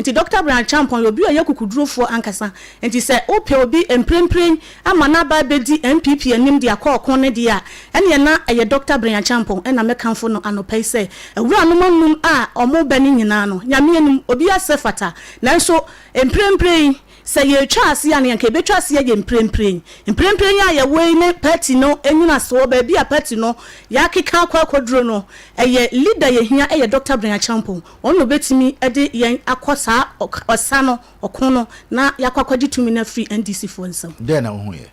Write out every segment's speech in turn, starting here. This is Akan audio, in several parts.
enti Dr. Brian Champon obi oye kukudrofo ankasa enti se ope obi emprempren ama na ba bedi MPP anim dia kokon ne dia ene na eye Dr. Brian Champon ena mekanfo no anopai se ewura no mamum a omo bani nyina no nyame anim obi asefata nanso emprempren say ye trust ya ne nke be trust ye emprempren ya ye we ne party no enyina so ba bi a party no ya keka akwaduro no eye leader ye hia eye Dr. Brian Champon ono betimi ede yen akosa osano okono na yakwakwaji tumi na free NDC for nsam de na ho ye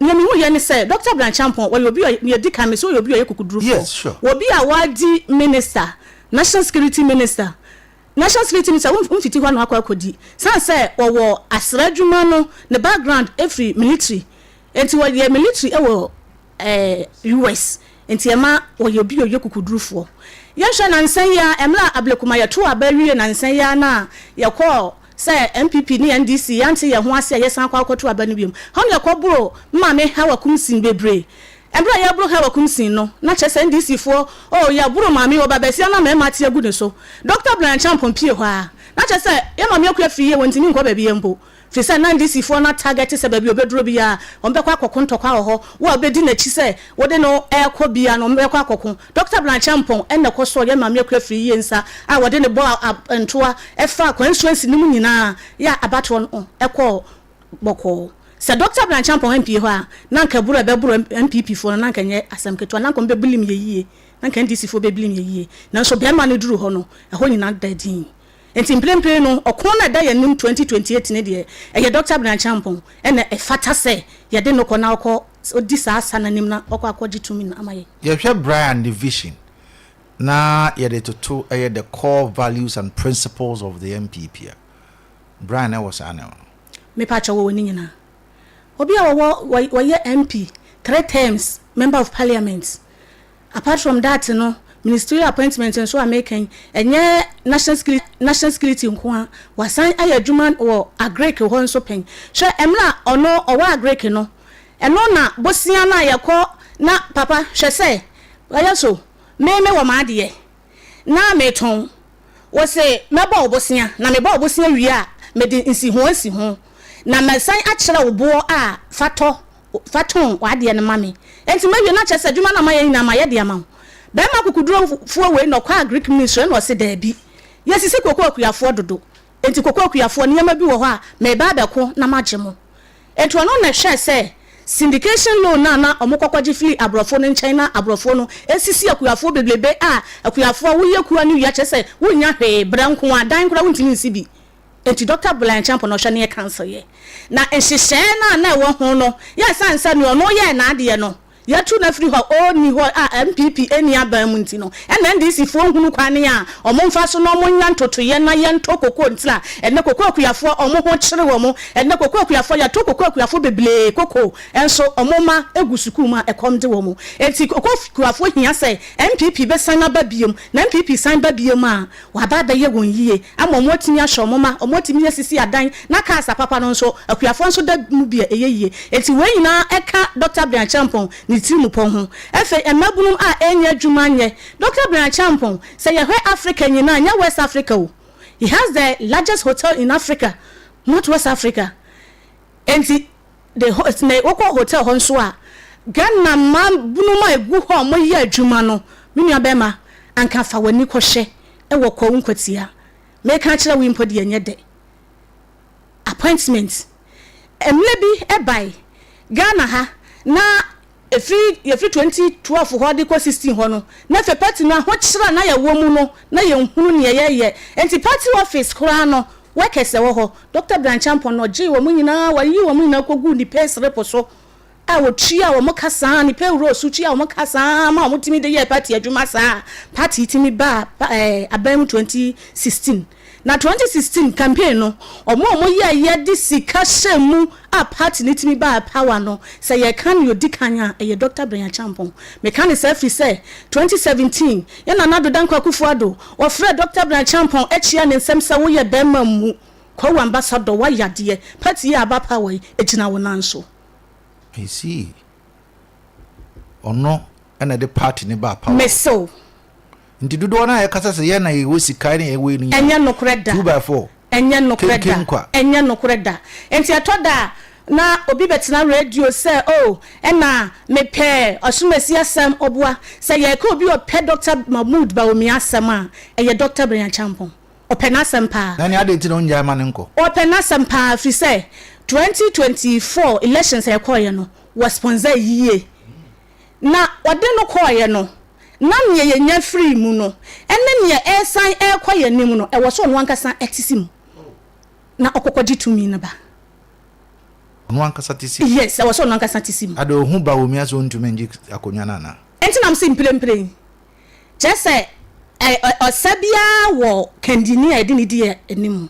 nyame hu ye ne say Dr. Brian Champon we obi ye di kan me so obi ye kokuduro for yes sure obi a wadi minister national security minister national security minister umfiti kwa no akodi san say wo asradwuma no the background every military enti wo ye military ewo US enti ema wo ye obi oye kukudurufo ye hwe na nsan ya emla ablekuma ye to abawie na nsan ya na ye call say MPP ni NDC yanti ye ho ase ye san kwa akoto abani biom hon ye kobro mma me hawa kumsin bebre Embra ya bro hawa kumsin no na chese NDC fo ya bro mami wo babasia na mema tie gu ne so Dr. Brian Champon pie ho a na chese ye mami akwa fi ye wontimi nkwa baby embo fi se na NDC fo na target se baby obeduro bia ombekwa akokontokwa ho wo obedi na chi se wo de no ekọ bia no ombekwa akokon Dr. Brian Champon enne ko so ye mami akwa fi ye nsa a wo de ne bo ntoa efa constituency nimu nyina ya abato no ekọ boko se Dr. Brian Champon MP ho a nanka buru ebeburu MPP fo nanka nye asamketo nanka mbe bulim ye yie nanka NDC fo be bulim ye yie nanso be ma ne duru ho no eho nyina dadin enti mplempre no okon na da ye nim 2028 ne de eye Dr. Brian Champon ene efata se ye de no ko na okọ odi sa asa na nim na okọ akọji tumi na amaye ye hwe Brian division na ye de to the core values and principles of the MPP Brian was ana me pa chawo woni nyina obi a wo ye MP 3 terms member of parliament apart from that no ministerial appointment and so American enye national security nko wasan ayadwuma wo agrek ho nso pen hwe emla ono owa agrek no eno na bosia na yakọ na papa hwe se Kayaso meme wo maade na meton wo se meba obosia na meba obosia wi a mede nsi ho na mesan akira obo a faton wade ne mame enti mawie na chese dwuma na maye na maye de ama be ma kukuduro fuo we no kwa Greek ministry no se da bi yesisi kokko akuyafo dodo enti kokko akuyafo ne yama bi wo ho a me ba beko na magemo enti ono na hwe se syndication loan na omukokwaji fili abrofo no nchen na abrofo no esisi akuyafo beblebe a akuyafo wo ye kuwa ni ya chese wo nya hwe branko adan kura wontimi nsi bi enti Dr. Brian Champon no hwe ne cancel ye na ehihye na wo ho no ya sansa ne ono ye na ade no ya tu na free ho oni ho a MPP eni aban mu ntino ena NDC fo hunu kwane a omomfa so no omonya ntoto ye na ye ntokoko ntira ene kokko akuyafo omo ho kire wo mo ene kokko akuyafo ya tokoko akuyafo beble koko enso omoma egusuku ma ekomde wo mo enti kokko akuyafo hia se MPP be san aba biem na MPP san ba biem a wa ba ye won yie ama omotimi ahwe omoma omotimi yesisi adan na ka asa papa no nso akuyafo nso da mu bia eyeye enti we nyina eka Dr. Brian Champon timu pon efe emabunum a enya dwuma nye Dr. Brian Champon say ye Africa nyina nya West Africa o he has the largest hotel in Africa not West Africa and the hotel honso a Ghana man bunum egu ho mo ye adwuma no menua bema anka fa wani kohye e wo ko nkwatia me ka kire wi mpodi enye de appointment emlebi e bai Ghana ha na efri 2012 ho de ko 16 ho no na fe party no ho kira na ya wo mu no na ye nhunu ne ye enti party office kura no wekese wo ho Dr. Brian Champon no ji wo mu nyina wa yi wo mu nyina kogu ni pes reposo a wo tria wo makasa ni pe ro su tria wo makasa ma wo timi de ye party adwuma sa party timi ba abam 2016 na 2016 campaign no omo ye de sika shemu a party ni timi ba power no say ye kan yo dikanya ye Dr. Brian Champon me kan say free say 2017 ye na nado dan kwakufu ado o frɛ Dr. Brian Champon echia ne nsem say wo ye bema mu kwa ambassador wa yade party ya ba power ejina wo nanso I see ono ena de party ni ba power me so nti dodo na ye kasa se ye na ye wo sika na ye we ni enya no kreda 2x4 enye no kreda enye no kreda enti atoda na obi betina radio say oh ena mepe osumesi asem obua say ye ka obi ope Dr. Mahmood Baomi asem a eye Dr. Brian Champon ope na asem pa na ni ade ti no nja ma nko ope na asem pa fi say 2024 elections e koye no was sponsor yie na wade no koye no na ne ye nya free mu no ene ne e san e koye nim no e wo so no ankasa etisim na okokodi tumi na ba no ankasa tisi yes e wo so no ankasa tisi ade ohu ba wo mi aso ntumi nji akonya na enti na mse mprempren jese osabia wo kandini a edini die enim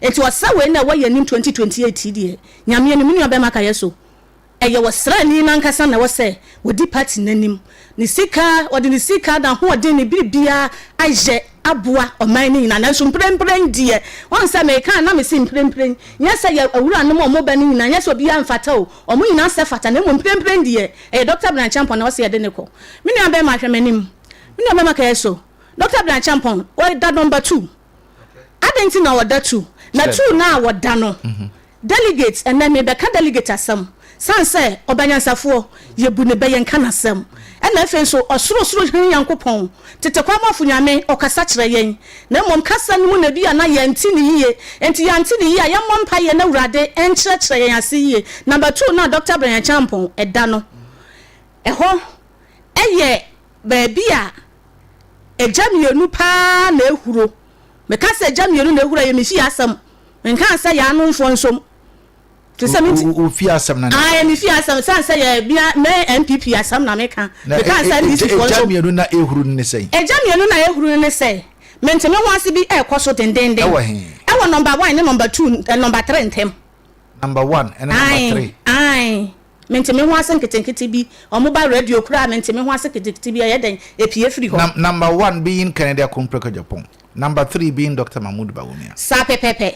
enti osawe na wo yanim 2028 die nyame enim ni obema Kayaso eye wo sra ni na ankasa na wo se wo di party nanim ni sika odi ni sika da ho odi ni bibia aje aboa oman ni na so mprempren die won se me kan na me se mprempren nyese ye awura no mo ba ni na nyese obi amfata o omo nyina se fata na mo mprempren die Dr. Brian Champon na wo se ye de ne ko me ni abema hwemanim me ni abema Kayaso Dr. Brian Champon o da number 2 adenti na wo da 2 na 2 na wo da no delegates and then me be ka delegate asem san say obanyansafo ye bu ne be yen kanasem ena afen so osoro hwen yankopon tete kwa mafunyame okasa kire yen na mom kasa no na bia na yanti ne yiye enti yanti ne yiye ya mompa ye na urade enkyerɛkyerɛ yen ase yiye number 2 na Dr. Brian Champon eda no eho eye ba bia ejamienu pa na ehuro me kasa ejamienu na ehuro ye me fi asem nka sa ya no mfo nsom o fi asem na me fi asem san say ya bia me MPP asem na me kan me kan say this for ejamienu na ehuru ne say ejamienu na ehuru ne say menteme ho ase bi ekoso dendende ewo number 1 ne number 2 number 3 ntem number 1 and number 3 ai menteme ho ase nketenkete bi omo ba radio kura menteme ho ase nketenkete bi ye den epie free ho number 1 being Canada Compreko Japan number 3 being Dr. Mahmood Baomi sa pepepe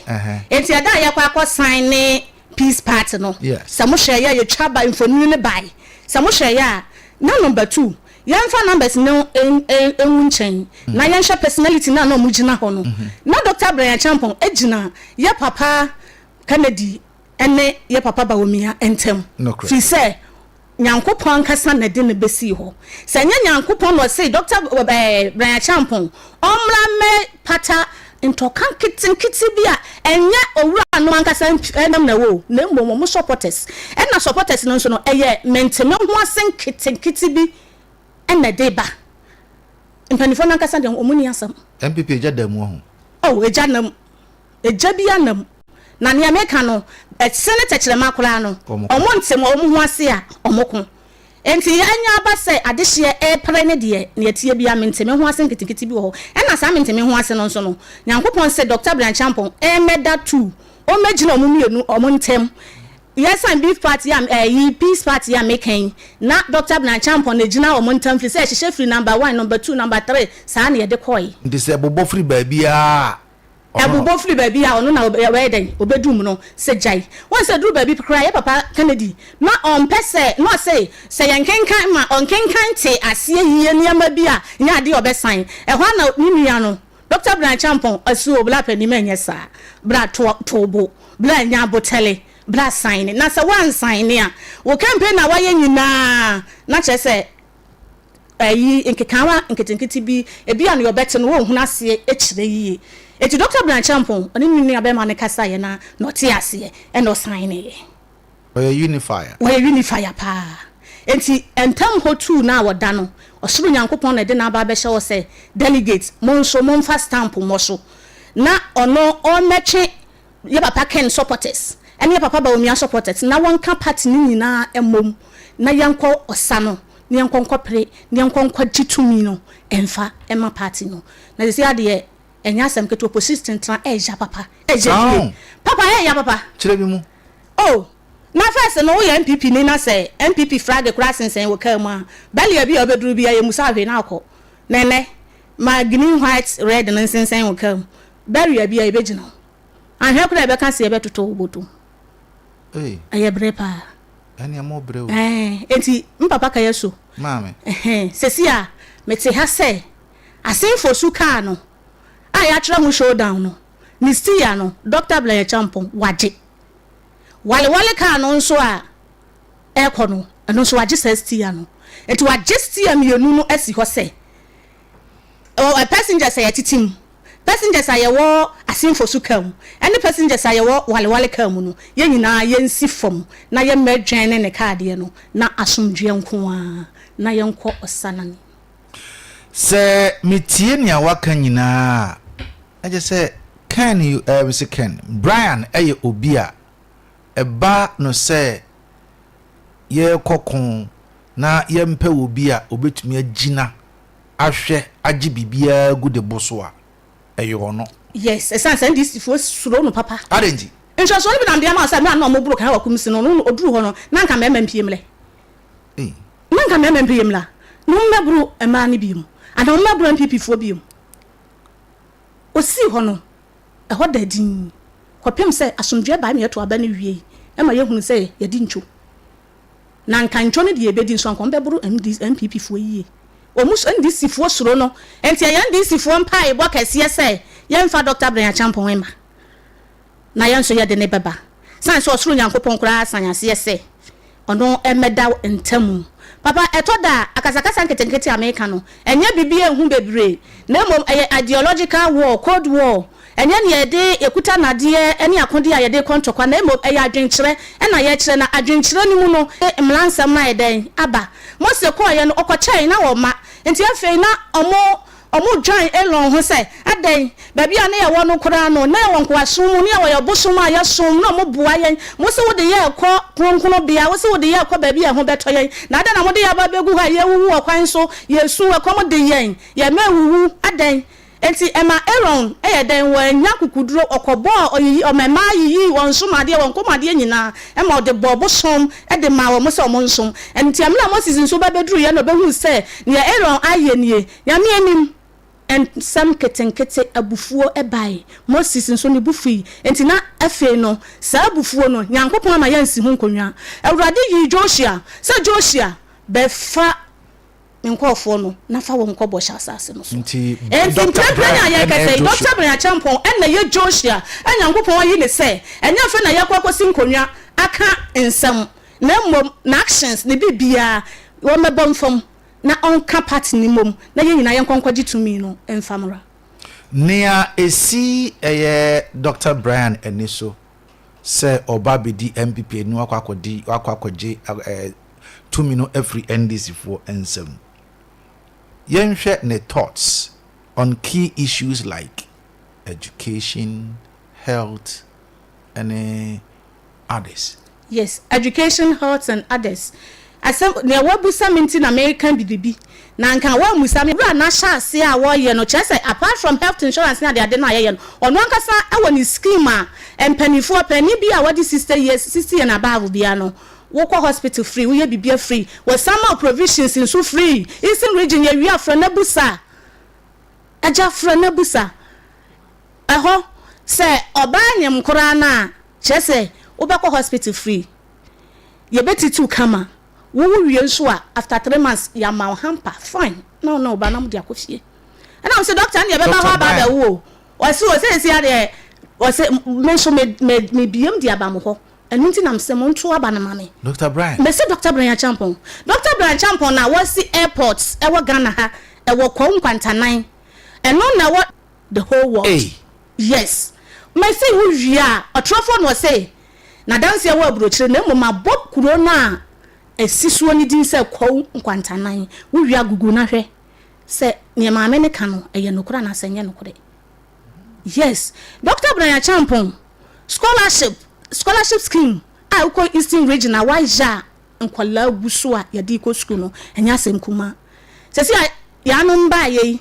enti ada ya kwa sign ne peace party no samo hwe ya ye twaba infonu ne bai samo hwe ya na number 2 yanfa numbers no enwunchen na yanhwa personality na no mugina ho no na Dr. Brian Champon ejina ye papa Kennedy ene ye papa Baomi entem fi say nyankopon kasa na de ne besi ho sanya nyankopon no say Dr. Brian Champon omra me pata intokan kiti bia enye owura no ankasa enam na wo na mmom supporters na supporters no so no eye menteme ho asen kiti bi ena deba impanifo na ankasa de omuni asam MPP eja da mu ho oh eja nam eja bia nam na ne ameka no senator kyerema kora no omontem omo ho ase a omoko enti anya aba se adehye epre ne de ne yatie bia menteme ho ase nkitikiti bi ho ena sa menteme ho ase no so no nyankopon se Dr. Brian Champon meda 2 o magina omumienu omontem yes and beef party am peace party am making na Dr. Brian Champon ne gina omontem fi se hye free number 1 number 2 number 3 sa na ye de koi ndi se bobo free ba bia Abubo free baby a ono na obeden obedum no se jai won se dru baby kra ye papa Kennedy na on pese no say yankenkan ma on kenkan te ase yiye niam bi a nya de obesan e ho na nimia no Dr. Brian Champon asu obla pani menye sa bra tobo bla nya botele bla sign na se wan sign a wo campaign na waye nyina na che se ayi nkekawa nketenketi bi ebi an yo bete no wo hu ase ekire yiye eti Dr. Brian Champon oni ni abema ne kasa ye na no te ase e no sign ye we unifier pa enti entam ho tu na woda no osoro nyankopon na de na ba be hye wo se delegate monso monfa stamp mo so na ono o meche ye papa Ken supporters ene ye papa Baomi supporters na wonka party ni nyina emom na yanko osano ni yanko pre ni yanko gitumi no emfa ema party no na se ade enya asem keto opposition tran eja papa eja papa ya papa kire bi mu oh na first no we MPP ni na say MPP flag cross sensen wo ka mu bali bi obeduru bi ya musa hwe na akọ nene ma green white red na sensen wo ka bali bi ya ebegina ahwe kura be ka se be toto oboto aye brepa ani amo brew enti mpapa Kayaso mame sesi a mete ha se asen fosu ka no aya tira mu showdown no ni stia no Dr. Blair Champon waje wale ka no nso a ekọ no eno so waje stia no eti waje stia mienu no asi ho se a passenger say atitim passengers ayewo asinfo su kam any passengers ayewo wale kam no ye nyina ye nsi fom na ye medwen ne card ye no na asomdwe nko a na ye nko osanani se metie nia waka nyina aje se can you Mr. Ken Brian eye obi a eba no se ye kokon na ye mpe obi a obetumi agina ahwe agi bibia gu de boso a eyo yes esan this for suro no papa adenji nso so bi na ndia ma say me na mo buru ka wakumsi no oduru ho no na nka mema mpiemle na nka mema mpiemla no meburu ema ni biom ana mo meburu mpp fo biom osi ho no ho dadin kwapem say asomdwe ba me yeto aba ne wie e ma ye hunu say ye di ncho na nka ncho ne de ye bedi nso anko meburu mpp fo yie omus ndisi fo suro no enti ya ndisi fo mpa ebo kase say ye mfa Dr. Brian Champon ema na ye nso ye de ne beba san so suro nyankopon kura sanyase say ono emeda entamu papa etoda akasakasa nketenkete America no enye bibie hu bebre na mom ideological war cold war enye ne ye de ekuta nade ene akode a ye de kontokwa na mom adwenkyere na ye kyere na adwenkyere ni mu no mlansam na ye den aba mose ko ye no okochai na wo ma enti afei na omo join elon ho say adan baby a na ye wo no kora no na ye wonko asom mu ne ye bosom a ye som na mo boa ye mo se wo de ye kɔ kronkono bia wo se wo de ye kɔ baby a ho beto ye na adan na mo de ye ba begu ha ye wuwu okwan so ye su we kɔ mo de ye ma wuwu adan enti ema elon den wo nya kukuduro okobo oyiyi omema yiyi won somade won komade nyina ema de bobosom de ma wo mo se mo nsom enti amla mo season so ba beduru ye no behu se ne elon aye nie ya me anim and some ketenkete abufuo ebai mo season so ne bufi enti na afe no sa abufuo no nyankopon ma yansi hu nkonwa awurade yi Joshua se Joshua be fa nkofo no na fa wo nkobo sha asase no so nti Dr. Brian Champon na ye Joshua nyankopon yi ne se enya fa na ye kwakosi nkonwa aka ensam na mom na actions ne bibia wo mebomfom na onka part ni mom na ye nyina ye nkonkwaji tumi no enfamra nia esi Dr. Brian eniso se oba bedi MPP ni akwakoji tumi no every NDC for ensam yenhwe ne thoughts on key issues like education, health, and others. Yes, education, health, and others. Asem ne wabusa minti na American bibibi na nka wa musa me bra na sha ase a wo ye no chese apart from health insurance na de na ye no ono ankasa awani scheme a empanifo pani bi a wadi 60 years and above bia no woko hospital free we bibia free we some provisions in so free eastern region ya wi afra na busa aja fra na busa eho se obanyem kora na chese ubeko hospital free ye beti tu kama wo wi nso a after 3 months ya ma hamper fine no ba na mu dia kofie and am say doctor na ye be ba ha ba da wo o se se ya de o se menso me biem dia ba mo ho enu nti nam se mo nto aba na mame Dr. Brian me se Dr. Brian Champon na wasi airports e wo Ghana ha e wo kwa nkwantanan eno na wo the whole world yes me se wo wi a otrofo no say na dance ya wo abrochire na mo mabob kuro na esisuo ni din se kwa nkwantanan wo wi agugu na hwe se ne maame ne ka no eye nokora na senye nokore yes Dr. Brian Champon scholarship scheme a uko eastern region a waja nkwala guso a yade ko school no enya asem kuma sesi ya no mba ye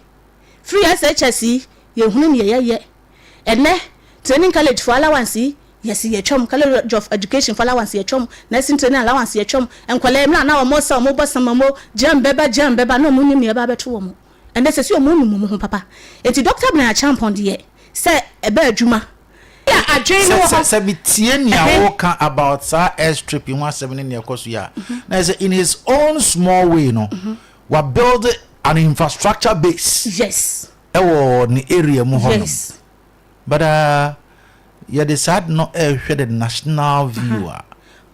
free SHS ye hunu ne ye ene training college for allowance yes ye chom college of education for allowance ye chom nursing training allowance ye chom nkwala emla na wo so mo bosama mo jam beba no mu nim ye ba beto wo mo ene sesi o mu nim mo ho papa enti Dr. Brian Champon de se ebe adwuma yeah adwene se bitie nia wo kan about sa airstrip in 17 near course ya na in his own small way no we build an infrastructure base yes ewo ni area mu ho yes but you decide not share the national viewer.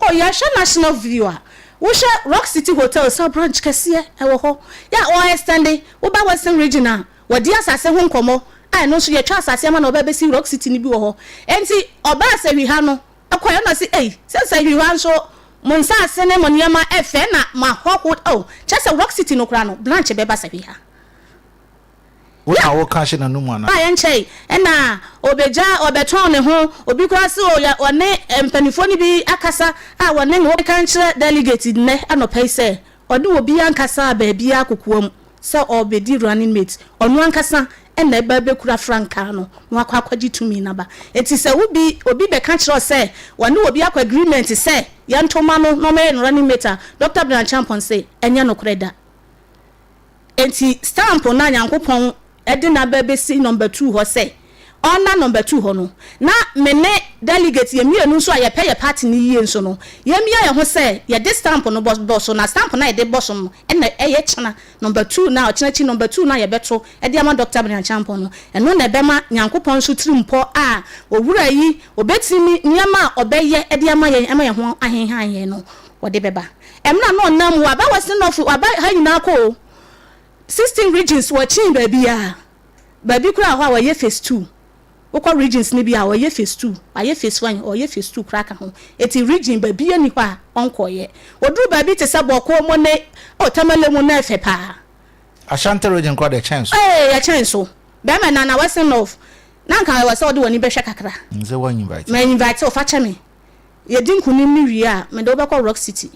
Oh, yeah, share national viewer. We share Rock City Hotel, South Branch, Cassia, Ewo. Yeah, or Sunday, Oba Western Regional. What dear Sasser won't come. I know she a trust as Yaman or Baby Rock City Nibu. And see, Oba say we hano. A quiet, say, eh, since I want so. Monsa sene moniama efena ma hawkwood oh just a Rock City no krano blanche beba sebiha what our cash na no mana ba enche na obeja obeton ne ho obi kwa se o ya one empanifo ni bi akasa a wone no kan kire delegate ne anopai se ode obi ankasa ba bia kokoam se obedi running mate onu ankasa na eba be kura franka no no akwaji tumi na ba enti se obi be kan kire se wone obi akwa agreement se yantoma no me running mate Dr. Brian Champon say enya no kreda enti stamp na nyankopon edi na bebe si number 2 ho say ona number 2 ho no na mene delegate ye mienu so aye pay party ni yie nso no ye mia ye ho say ye de stamp no boss na stamp na ye de boss no na eye chena number 2 na ochinachi number 2 na ye beto edi ama Dr. Brian Champon no eno na bema nyankopon so tirimpo a owura yi obetimi niama obeye edi ama ye ho ahenhan ye no wode beba emna no nam wa ba wesen of wa ba ha nyina ko 16 regions were chin baby kura ho wa ye phase 2 okwa regions ni bia wa ye phase 2 aye phase 1 or ye phase 2 kraka ho eti region baby ani kwa onko ye oduru baby te se boko mo ne o tamale mu na efe pa Asante region kwa the chance ya chance so be ma na western of na nka wa se odi woni be hwe kakra nze wan invite me invite o fa che me ye din kunim ni wi a me do be kwa Rock City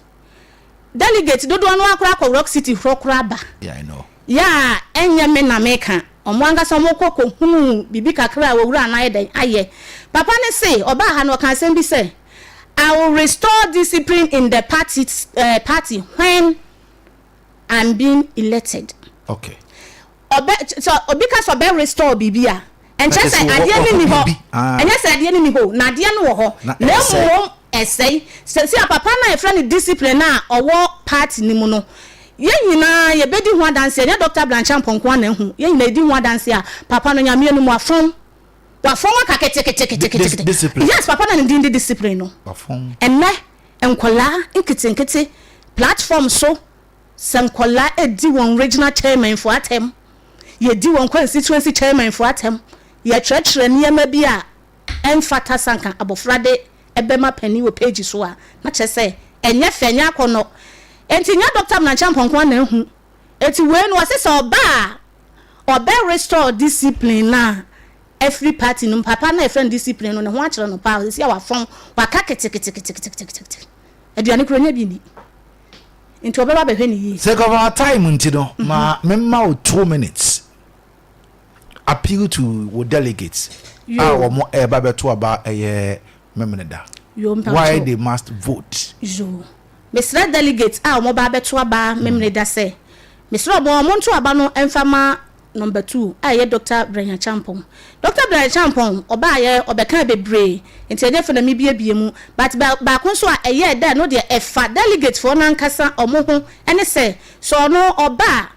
delegate dodo anu akra kwa Rock City krokra ba yeah I know ya enya me na meka omwanga so mokoko hunu bibi kakra wo wura na yeden aye papa ne say oba ha no kan sem bi say I will restore discipline in the party when I'm being elected. Okay. So because obe restore bibia and just say ade ni ho and yes ade ni ho na ade no ho na mo essay say papa na e friend discipline na owo party ni mu no ye nyina ye bedi ho adanse ya Dr. Blanchan Ponkwa na hu ye nyina edi ho adanse a papa no nyame no mu afon aka kete discipline yes papa na ndi discipline no afon enne enkola nkete platform so sankola edi won regional chairman for atem ye di won constituency chairman for atem ye trechre niema bi a emfata sanka abofrade ebema pani wo page so a na chese enye fenya akono enti nya Dr. Blanchan Ponkwa na hu eti we no wase so oba restore discipline na every party no papa na friend discipline no ne ho akere no pa se ya wafon waka kete aduane kro nya bi ni enti obeba be hwe ni yi say go our time nti no ma memma o 2 minutes appeal to wo delegates wo mo eba beto aba memneda why they must vote yo Mr. Delegate mo ba beto aba memneda say Mr. Obo mo nto aba no emfama number 2 aye Dr. Brian Champon oba aye obeka bebre enti ede fe na mi bie mu but ba kun so aye da no de efa delegate for nankasa omo ho ene se so no oba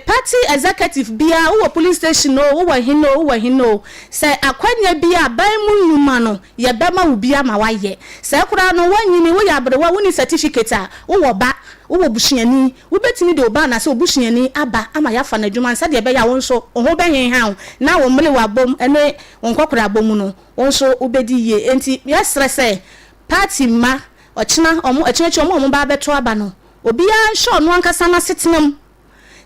party executive bia wo police station no wo hino se akwanya bia ban mu nyuma no ye bema wo bia ma waye se kura no wanyini wo ya brewa wo ni certificate a wo ba wo busuani wo betimi de oba na se obusuani aba ama ya fa na dwuma nsa de be ya won so ho be hen han na wo mle wa bom ene wonkokura bom no won so obedi ye enti ya stress party ma ochina omo echinechi omo ba beto aba no obi ya nsho no ankasa na setenam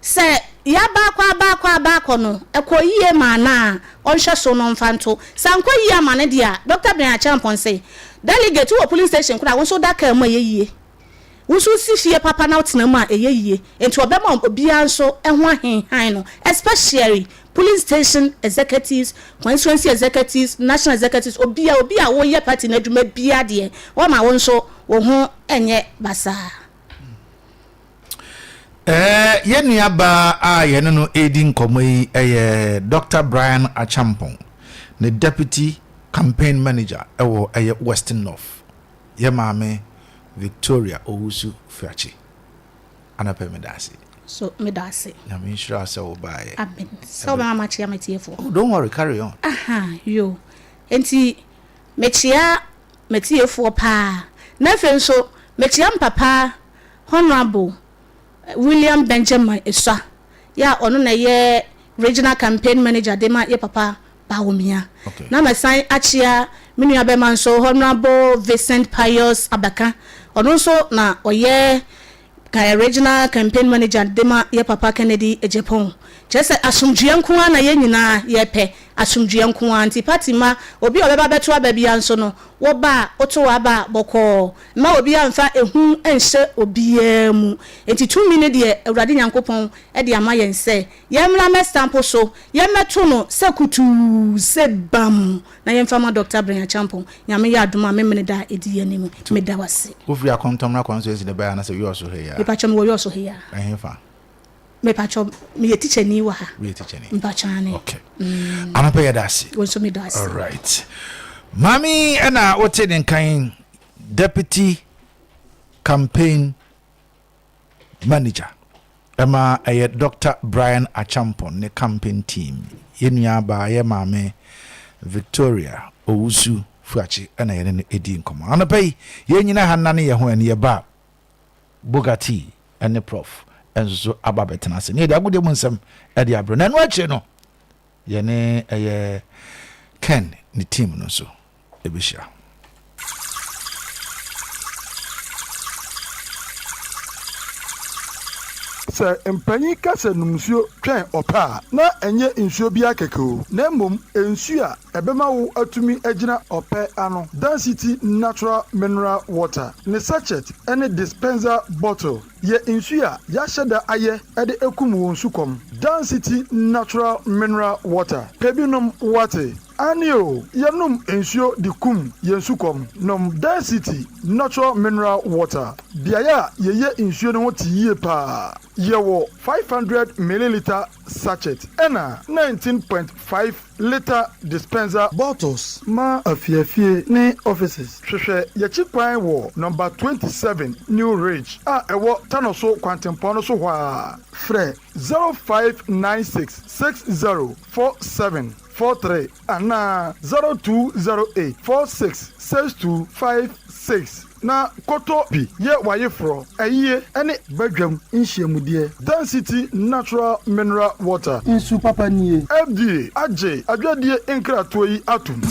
se ya ba kwa no ekoyie ma na onhwe so no mfanto sanko yie ama ne dia Dr. Brian Champon say delegate wo police station kura won so daka ma yeyie wusu sifie papa na otena ma eyeyie enti obema obia nso eho ahenhan no especially police station executives, constituency executives, national executives obia wo ye party na dwuma bia de wo ma won so wo ho enye basa yeni aba yene no edin komoyi Dr. Brian Achampon the deputy campaign manager ewo Western North ye maame Victoria Owusu Fiachi anapemedasi So me da say. Na me sure say wo buy. Amen. So mama chia metiefo. Oh, don't worry, carry on. Yo. Enti metiefo pa. Na fe nso metiam papa Honorable William Benjamin Eswa. Ya ono na ye regional campaign manager de ma ye papa Bawumia. Okay. Na me sign achia minu abema nso Honorable Vincent Pius Abaka. Ono so na oye Kaya regional campaign manager dema ye papa Kennedy Ejepon. Chese asumdue nko na ye nyina ye pe asumdue nko anti party ma obi obeba beto ababi anso no wo ba oto aba boko ma obi amfa ehu enhye obi mu enti 2 minutes de Awurade Nyankopon e de ama yen se ye mra me stamp so ye meto no se kutu se bam na ye mfa ma Dr. Brenya Champon nyame ya adoma me mene da edi ye nimu me da wase Ofri akontom na kwanso esi de ba na se we also here. Me pachom wo also here. Ehfa. Me pachom me teacher ni wa ha. We teacher ni. Mpachane. Okay. Anapa ya dasi. Wonso me dasi. All right. Mami ana wote den kan deputy campaign manager. Ema Dr. Brian Achampon ne campaign team. Yenua ba ye mame Victoria Owusu Fuachi ana ye ne edi nkomo. Anapa yi ye nyina hanane ye ho ene ye ba Bugatti ene prof enso ababetena se ne de agode mu nsem e de abro na no ache no ye ne Ken ni team no so ebishia sɛ mpanyin kasa numsuo twɛn ɔpa na ɛnyɛ nsuo bi akɛkɛo na mmom nsuo a ɛbɛma wo atumi agyina ɔpɛ ano density natural mineral water ne sachet ɛne dispenser bottle yɛ nsuo a yɛahyɛ da ayɛ ɛde ekum wɔn sukɔm density natural mineral water pebinom wate Anio, yanum ensio di kum yensukom nom density natural mineral water. Biaya ye ensio no tiye pa. Yewo 500 milliliter sachet ena 19.5 liter dispenser bottles ma afiafie ne offices. Hwehwe ye chikwan wo number 27 New Ridge a ewo Tanoso Kwantempono so hwa. Fre 0596 604743 and 0208 466256 na koto bi ye waye fro aye ene badwam nhyiamudie density natural mineral water insu papa nie FDA age adwadie nkrato yi atum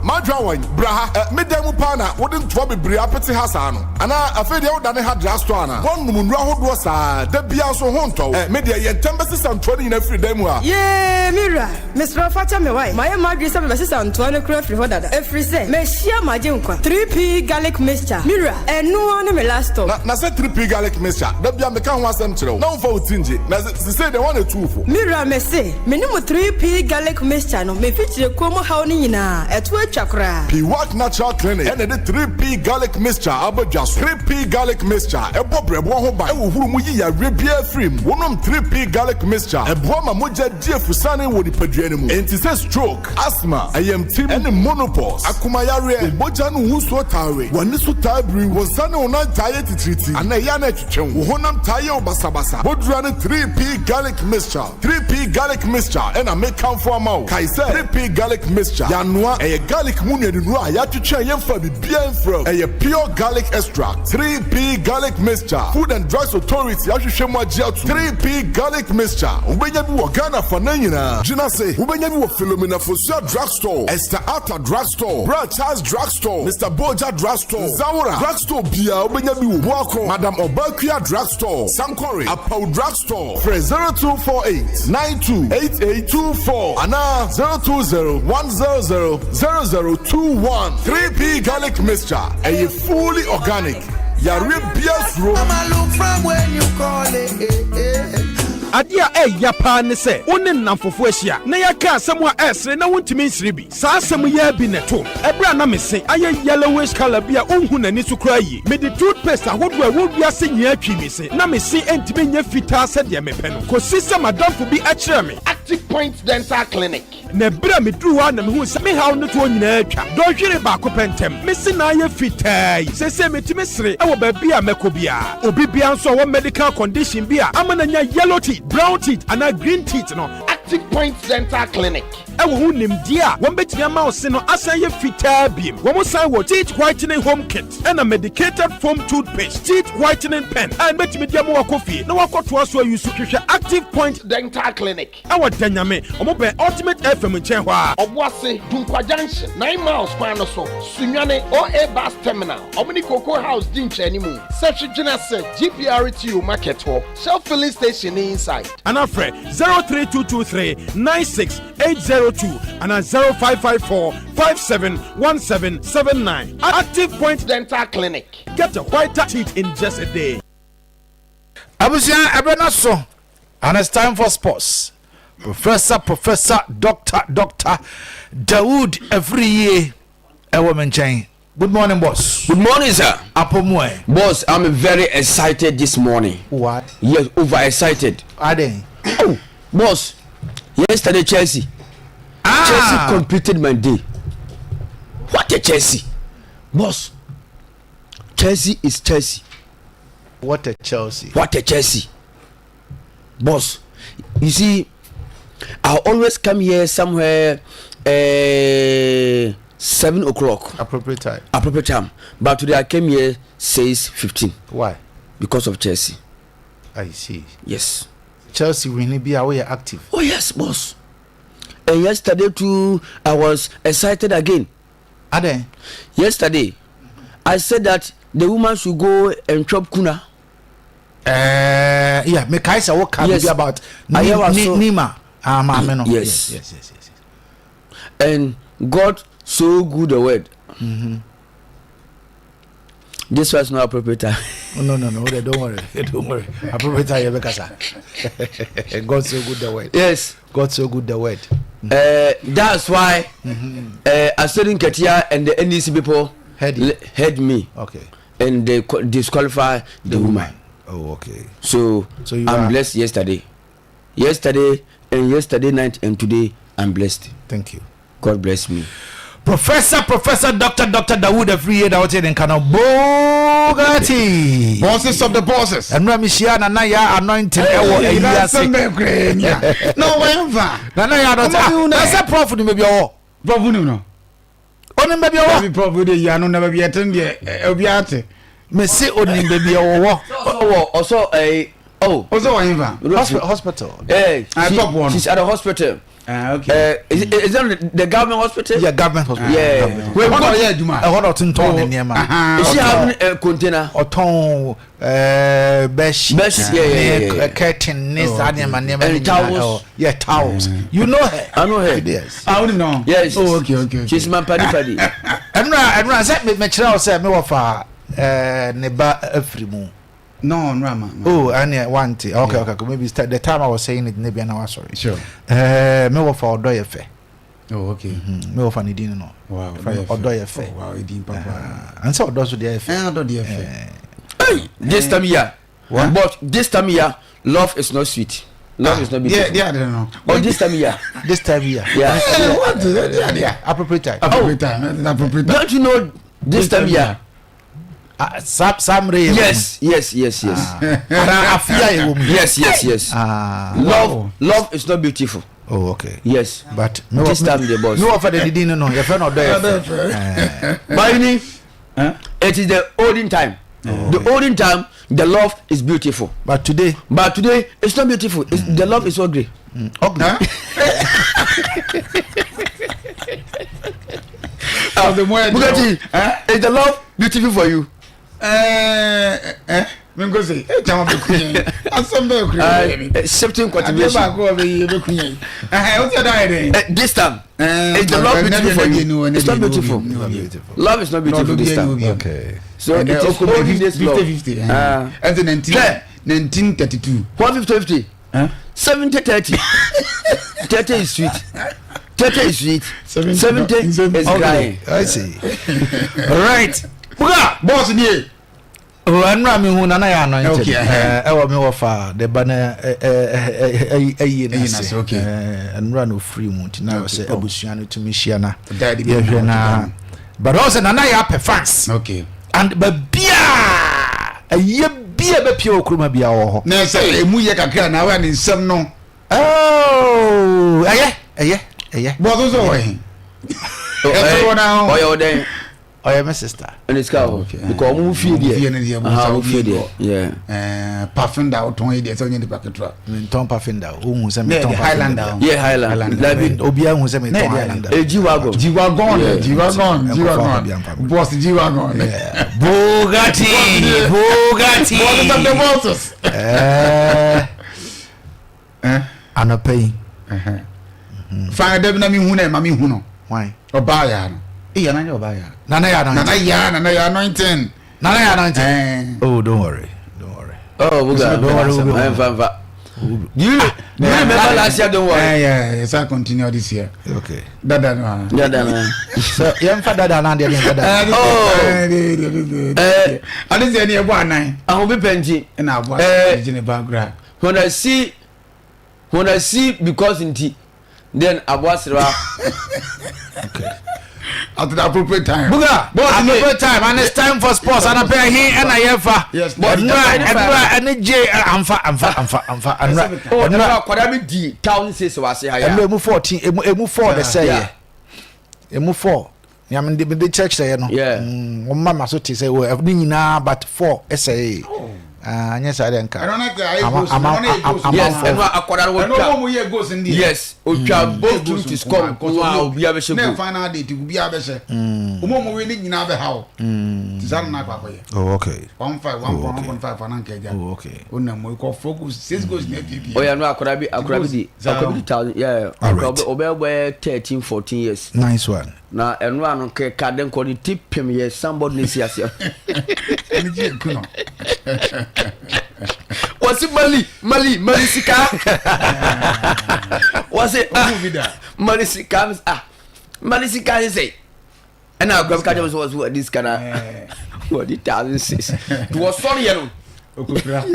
Madra wan braha medem pa na wouldn't to be bria pete hasano ana afede wo dane ha drugstore na won num nru ahodo sa da bia so honto media ye tembesi santoni na free dem a ye mira Mr. Facha me why my madri se be santoni kra free for dada every say me share maje nkwa 3p garlic mixture mira enu ne me last stop na say 3p garlic mixture da bia me kan ho asem kire na won fa utinje na se say the one two fo mira me say me ni mo 3p garlic mixture no me fitire komo haw ni nyina eto atwakra P1 natural clinic and the 3p garlic mixture abodwaso 3p garlic mixture ebo brebo ho ba e wo huru mu yi ya rebia free wonom 3p garlic mixture ebo ma moja die fusane wo dipadua ne mu enti say stroke asthma IMT and menopause akuma yare moja no huso tawe wani so tabri wonsane ona taye titriti ana ya na twetwen wo honam taye obasabasa bodura ne 3p garlic mixture 3p garlic mixture and a make come for amount kai say 3p garlic mixture ya noa garlic munu enu a ya twetwe yemfa bibia mfro pure garlic extract 3p garlic mixture food and drugs authority ahwehwe mu agye atu 3p garlic mixture ubenya bi wo Ghana fa na nyina gina say ubenya bi wo Philomena Fosia drugstore Esther Arthur drugstore Brad Charles drugstore Mr. Boja drugstore Zawura drugstore bia ubenya bi wo Boako Madam Obakia drugstore Sankore Apau drugstore for 0248 928824 ana 020 0021 3p garlic mixture a fully organic Yaribia's room. I'ma look from when you call it. Adia yapa ne se woni namfofo ahia na yaka asemu a esre na wontimi nsire bi sa asemu ya bi neto ebra na mese aye yellowish color bi a onhu nani so kra yi me the toothpaste ahodo a wo bia se nya atwi mi se na mese entimi nya fita se de me pe no ko system adamfo bi a kire me Active Point Dental Clinic. Na bra me dru ha na me hu sa me haw no to nyina atwa. Do hwere ba ko pentem. Me se na ye fitai. Se me timi sere e wo ba bia mekobia. Obi bia nso wo medical condition bia amana nya yellow teeth, brown teeth and green teeth no. Active Point Dental Clinic. E wo hu nimdi a wo betimi ama wo se no asan ye fitai biem. Wo mo san wo teeth whitening home kit and a medicated foam toothpaste, teeth whitening pen and betimi dia mo coffee. Na wakoto aso use hwehwe Active Point Dental Clinic. E wo danyame omo be ultimate FM nchen ho a. Obuase Dunkwa Junction 9 miles kwan no so. Sunyane OA bus terminal. Omni Cocoa House dinche animu. Search Genese GPRTU market ho. Shell filling station inside. And afre 03223-96802 and 0554-571779. Active Point Dental Clinic. Get a whiter teeth in just a day. Abusia Ebrena so. And it's time for sports. Professor, Doctor Dawood every year. Good morning, boss. Good morning, sir. Apomwe. Boss, I'm very excited this morning. What? Yes, overexcited. Are they? Oh, boss. Yesterday, Chelsea. Chelsea completed my day. What a Chelsea. Boss. Chelsea is Chelsea. What a Chelsea. What a Chelsea. Boss. You see, I always come here somewhere 7 o'clock. Appropriate time. Appropriate time. But today I came here 6:15. Why? Because of Chelsea. I see. Yes. Chelsea will be away active. Oh yes, boss. And yesterday too, I was excited again. Are they? Yesterday, I said that the woman should go and chop kuna. Yeah, me Kayaso what can be about Nima. Yes. And God so good the word. This was not appropriate time. No, don't worry. Appropriate time, God so good the word. Yes. God so good the word. That's why Asadin Katia and the NDC people heard me. Okay. And they disqualify the woman. Oh, okay. So I'm blessed yesterday. Yesterday night and today I'm blessed. Thank you. God bless me. Professor Dr. Dawood every year out here in Kano Bogati. Bosses of the bosses. And Ramishia na ya anointing No, wherever. Na ya not. That's a prophet maybe all. Prof no. Only maybe all. Every prof dey ya no never be attend there. Obiate. Me say only baby all. Also Also wherever. Hospital. She's at a hospital. Okay. Is that the government hospital? Yeah, government hospital. Yeah. Where go here Juma? A lot of ton in here. Is she having a container? Or ton besh. Yeah. Curtain and towels. Yeah, towels. You know her. I know her. Yes. I don't know. Yes. Oh, okay. She's my paddy. Emra say me chira say me wafa neba afrimu. No, Rama. Oh, and one thing. Okay. Maybe start the time I was saying it. Maybe now. Sorry. Sure. Me wo for odo ye fe. Oh, okay. Me wo for ni din no. Wow. Odo ye fe. Wow, din papa. And so odo so dey fe. Odo dey fe. Hey, this time here. What? But this time here, love is not sweet. Love is not beautiful. Yeah, I don't know. But this time here. Yeah. What? Yeah. Appropriate time. Appropriate time. Don't you know this time here? Sam Ray. Yes. Yes. Love is not beautiful. Oh, okay. Yes. But this time the boss. No offer the didn't know. Your friend or there. It is the olden time. The olden time, the love is beautiful. But today it's not beautiful. The love is ugly. Ugly. Bugatti, is the love beautiful for you? This time, is the love beautiful for you? It's not beautiful. Love is not beautiful this time. Okay. So it is holding this love. 1932. 150. 70-30. 30 is sweet. 30 is sweet. 70 is dry. I see. All right. Boss here. Oh, anra me hu na na ya anointed. Ewo me wo fa de ba na na se. Okay. Anra no free mu ti na say abusua no tumi hia na. Ye hwe na. But also na ya performance. Okay. And babia aye bia be pie okruma bia wo ho. Na say emu ye kakra na wa ni nsem no. Oh, aye. Bozo so we. Oh, yeah, Oh, yeah, my sister. And it's cow. Because we feel it. Yeah. Parfum da oton e de so nyi de paketra. Me ton parfum da. O hu se me ton Highlander. Yeah, Highlander. Obi a hu se me ton Highlander. G-Wagon. Boss G-Wagon. Bugatti. Boss of the bosses. Anopay. Fa dem na mi hu na ma mi hu no. Why? Oba ya no. Iya na oba ya. Nana ya anointing. Oh, don't worry. Oh, Buga, don't worry. I'm fine. You remember last year? Don't worry. Yes, I continue this year. Okay. Dada no. So, yam fa dada na dey dada. I didn't say any ebo anan. I will be penji. Na abo. Jine background. When I see because in tea, then Abwasra. Okay. At the appropriate time. Buga, appropriate time, and it's time for sports. And I pay here and I have. Yes, but no, and J. I'm fa. Oh, no, Kodami D. Town says was here. I move 14. Move 4. They say. Move 4. I mean, the church say no. Yeah. Mama so say we have na but 4 say. Yes, I don't care. I don't like the yes, and what goes in the yes, both teams to score. Wow, we have a show. Final day to be a better. Umomo winning in our how. Oh, okay. 1.5 for Nanka. Oh, okay. We call focus 6 goes near PP. Oh, yeah, no, I could be 1,000. Yeah, Obey 13, 14 years. Nice one. Now, and one okay, Caden call it tip him. Yes, somebody needs yes. Was it Mali Sika? Was it Mali Sika? Mali Sika is it? And now Grab was what this kind of what it does. It was sorry, yellow.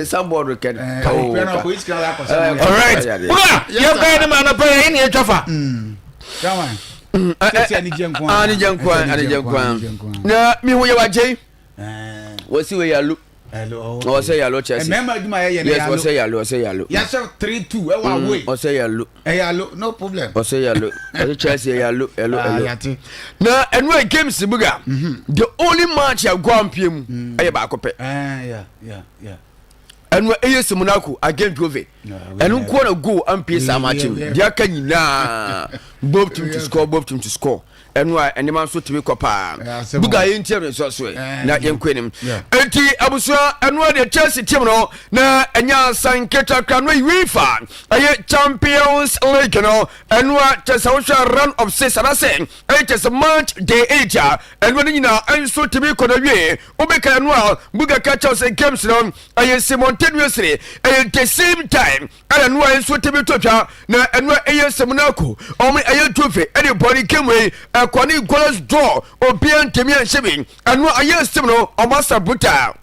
Somebody can. All right. You're paying him on a prayer in your jaffa. Come on. Ani Jankwan. No, me who you are, Jay. What's your yellow? Hello. Oh, say yellow chest. Remember, my yes, say yellow. Yes, sir. 3-2. Away. Oh, say yellow. No problem. Oh, say yellow. Oh, Chelsea yellow. Now, and when games, Buga, the only match you go on PM, I back up. Yeah. And when AS Monaco against Grove, and who want to go and pay some match, there can you now both team to score. And why any man so to make up Buga interior so way na yen kwenim enti abusua and why the Chelsea team no na enya sanketa kan we UEFA aye Champions League no and why just a run of 6 and I say it is match day 8 and when you know and so to be kono we obeka no Buga catch us games no aye simultaneously at the same time and why so to be tocha na and why AS Monaco o me aye trophy anybody came way Kwani goals draw obian temi an shebin anu ayes tim no o master buta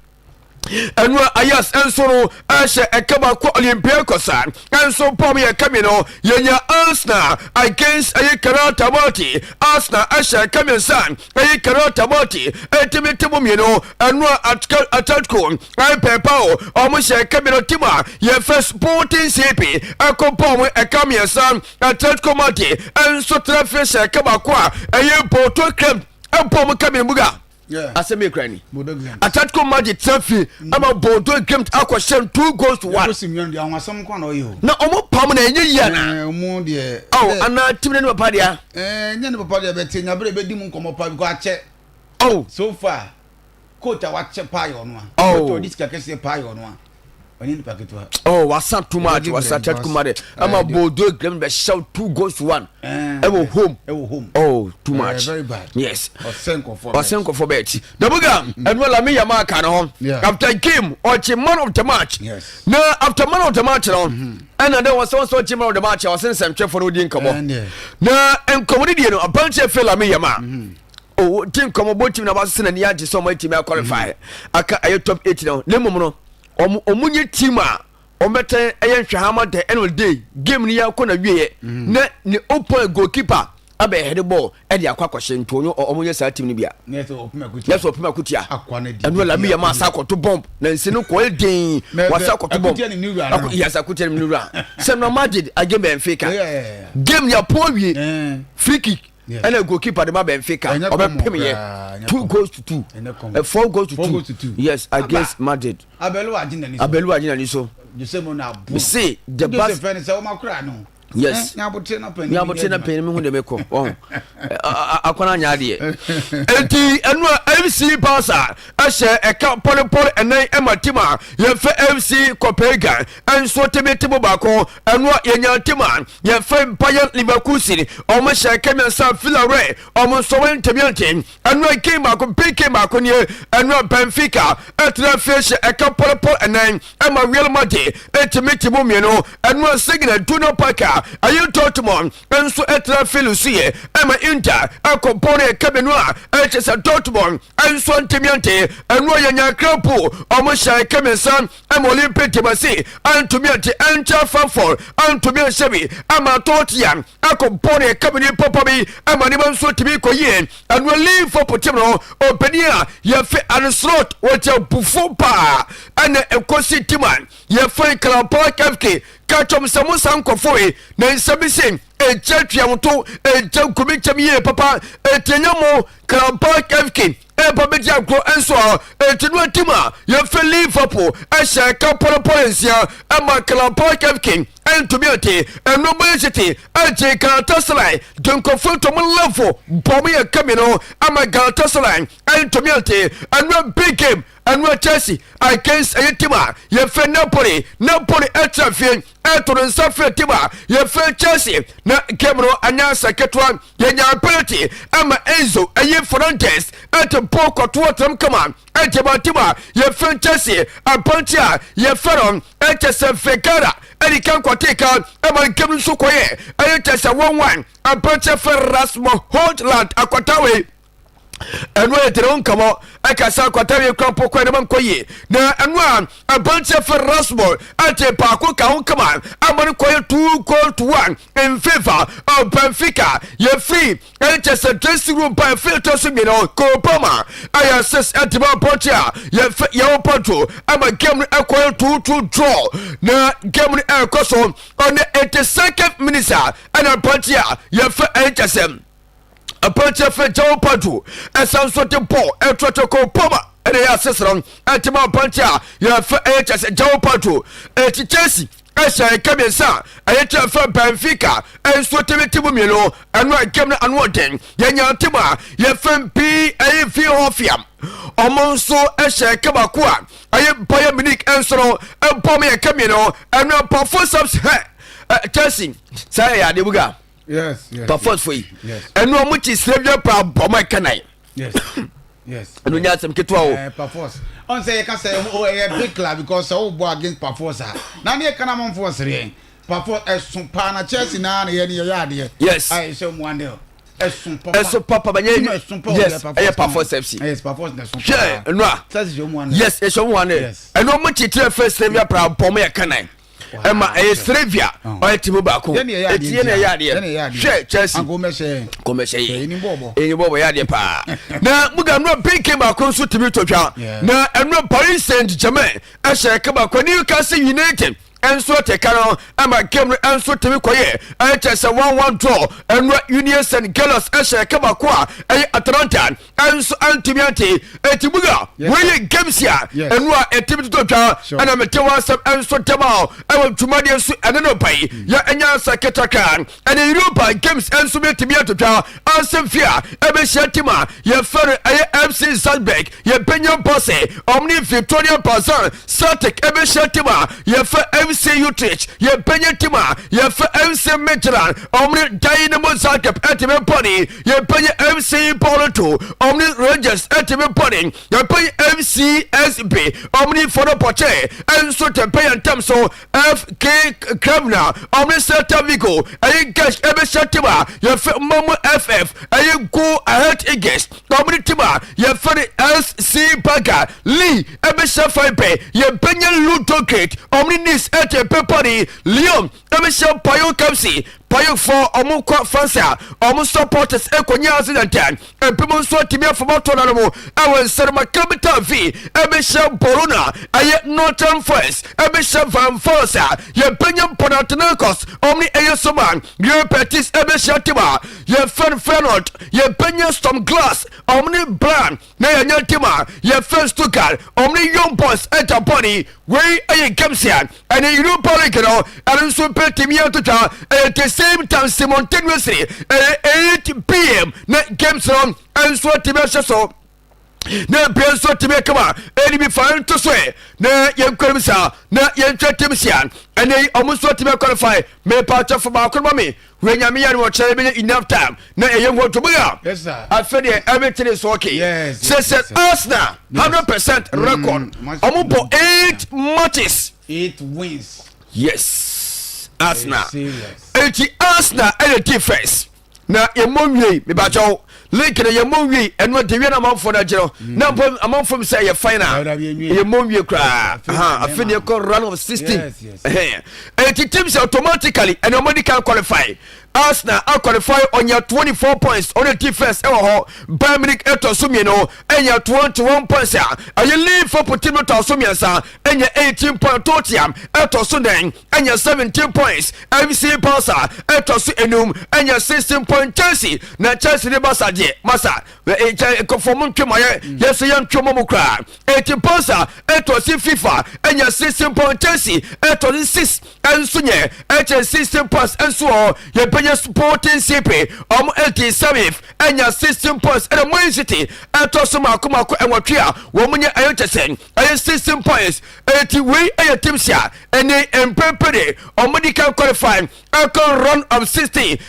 anu ayes enso no ashe ekaba ko Olympiacos enso pom ye kami no yenya Arsenal against aye Karata Moti Arsenal ashe kami san aye Karata Moti etimi timo mi no anu Atletico ay pepao o mo she kami no tima ye first sporting CP akopom e kami san Atletico Moti enso trafe she ekaba ko aye Porto Club empom kami Buga. Yeah. Asemi krani. Atletico Madrid trafi ama Bordeaux game akwa 2 goals to 1. Simeon dia wasam kwa na oyo. Na omo pam na enye yia na. Omo de. Oh, ana team ne papa dia. Nya ne papa dia beti nya bere be di mu nkomo pa because ache. Oh, so far. Coach wache pa yo no a. Oh, this kekese pa yo no a. Oni ni paketo. Oh, wasant too much. Was Atletico Madrid. Ama Bordeaux game be shout 2 goals to 1. Ewo home. Oh, too much. Very bad. Yes. Osenko for bet. The Buga and well me yama kan ho. After game or man of the match. Yes. No, after man of the match no. And there was also man of the match. I was in some chef for no din come on. Na en comedy no a bunch of fella me yama. oh team come both team na was send na yaje so my team qualify aka aye top 8 now lemo no omunye team a omete aye nhwehama de end day game ni ya ko na wie na ne open goalkeeper abe head ball e de akwa kwahye ntonyo omunye sa team ni bia yes opema kutia enu la mi ya ma sa koto bomb na nsi no ko den wasa koto bomb yes akutia ni nura se no Madrid again Benfica game ya powie free kick and a goalkeeper the Benfica over Premier 2-2 4-2 yes against Madrid Abelu ajina ni so you see the bus yes nyabote na pen me hu de meko akwana nyaade enti enu FC Barca ahye eka pole enan ematima ye fe FC Copenhagen enso temetimo bako enu ye nyantima ye fe Bayern Leverkusen o mo hye kemensa Villarreal o mo so wentemiante enu game bako PK bako ne enu Benfica etra fe hye eka pole enan ema Real Madrid etemetimo mieno enu Signal Iduna Park ayi Dortmund enso etra filusie ema Inter akopore Kabenoa echesa Dortmund enso ntemiante enu yanya krapo omo sha kemensan ema Olympique de Marseille antumiante enter Frankfurt antumia sebi ama Tottenham akopore Kabeni popobi ema ni manso tibi koye enu Liverpool timno openia ye fe anslot wote bufopa ene ekosi timan ye fe Karabakh FK kachom samusa nkofoi na nsabisen ejatwiamoto ejakumichamiye papa etenyamo Karabakh FK Babeja grow enso etinu atima ye fe Liverpool asha ka polopolensia ama Karabakh FK entumiate enobayete aje Galatasaray donkofo to mo level bomo ye kamino ama Galatasaray entumiate enu big game enu Chelsea against ayetima ye fe Napoli etrafie etoro nsafre tima ye fe Chelsea na game anyasa ketwa ye nya penalty ama Enzo aye Fernandes Paul Kototam kama etiba ye fe Chelsea apantia ye feron etese Fegara eri kan kwateka ema game so koye etese 1-1 apantia fe Rasmus Hojlund akwatawe enwa eteron kama akasa kwatawe krampo kwa ne mankoye na enwa abanche for Rasmus ate paako ka ho kama amani koye 2-1 in favor of Benfica ye free echese dressing room by filter sumino Kopama ayases atiba pocha ye opoto ama game ekoye 2-2 draw na game ekoso on the 82nd minute and abanche ye fe echese a punch of a Joe Padu, a sound sort of ball, a trotical poma, and a sister, and Timon Puncha, you have as a Joe Padu, a Chelsea, as I come in, sir, I had to for Benfica, and sort of Timumilo, and right Cameron and Warden, Yanya Tima, your friend P. A. Fiam, almost so as I come a qua, I am Bayern Munich and so, and Pommy Camino, and now perforce of Chelsea, say, I did. Yes. Perforce for you. Yes. And no much is Savior Papa my canai. Yes. And we had some kitwa. Perforce. On say, I can say, a big club because all boy against Perforce. Now, near Canamon for Sri. Perforce as some pana Chelsea now, any yard. Yes, I show one day. As some papa, yes, Perforce FC. Yes, Perforce. Sure, and yes, it's one. Yes, and no much it first Savior Papa my canai. Emma a Stravia or Timobacco. Share Chelsea. Now, Mugam not big came back on to Mitoja. Now, and no Paris Saint-Germain. I shall come back when Newcastle United. And so take on Emma Cameron and so to me quiet. I just a 1-1 draw and Union St. Gallos Asher Kabakwa, Atlanta, and so Antimiante, Etibuga, William Gamsia, and what a Timothy and I'm a Tawasam and so Tamao. I want to money and an pay. Ya and ya Sakatakan, and in Europa Games and so many Timiata, Ansem Fia, Ebeshatima, your father FC Zalbeck, your Benyon Posse, Omni Victoria Pazan, Satek Ebeshatima, your MC Utrecht ye penye tima ye fe MC Michelin omni Dynamo Zagreb etime pony ye penye MC Porto omni Rangers etime pony ye penye MC SB omni Fono Poche enso tempe yantamso FK Kremna omni Celta Vigo ayi gash ebe shatima ye fe Momo FF ayi go ahead against omni tima ye fe SC Baga Lee ebe shafaipe ye penye Ludo Gate omni Nis etime pony Lyon ebe shaf Payo Kamsi Payo for Omukwa Fansa Omu supporters Ekonya Azidantan Empimo Swa Timia Fomoto Nanomo Ewen Serma Capital V Ebisha Boruna Aye Northern Forest Ebisha Van Forsa Ye Benyam Panatinakos Omni Eyosoman Ye Petis Ebisha Tima Ye Fen Fenot Ye Benya Storm Glass Omni Brand Naya Nyatima Ye Fen Stuttgart Omni Young Boys Eta Body Way Aye Gamsian and a Europa League and Super Timia Tuta at the same time simultaneously 8 p.m. Net games on and so Timia so na bienso Timia kama enemy fine to swear na Yankremsa na Yantratimsian and they almost what Timia qualify me part of our economy when Yamian was enough time na a young one to be up. Yes, sir. I feel everything is okay. Yes, says Arsenal 100% record. Amupo 8 matches. 8 wins. Yes, Arsenal. 80 Arsenal and the defense. Na Yamunwi, me bacho. Link in a Yamunwi and what the amount for that general. Now, among from say your final. Yamunwi cry. I feel you call run of 16. 80 teams automatically and nobody can qualify. Arsenal are qualify on your 24 points on the defense. Bayern Munich eto sumino and your 21 points. And you leave for Potimo to Sumiasa and your 18 point Totiam eto Sundeng and your 17 points. MC Pasa eto Enum and your 16 point Chelsea. Na Chelsea de Basaje Masa. We conform to my yes young Chomokra 18 points eto FIFA and your 16 point Chelsea eto 6 and Sunye at 16 points and so Penya Sporting CP, 87th, and your 16 points at a Moy City, at Tosuma Kumako and Wakia, Womunya Ayotasen, I 16 points, 80 way a Timsia, and they empire, or medical qualifying, I can run of 60, 80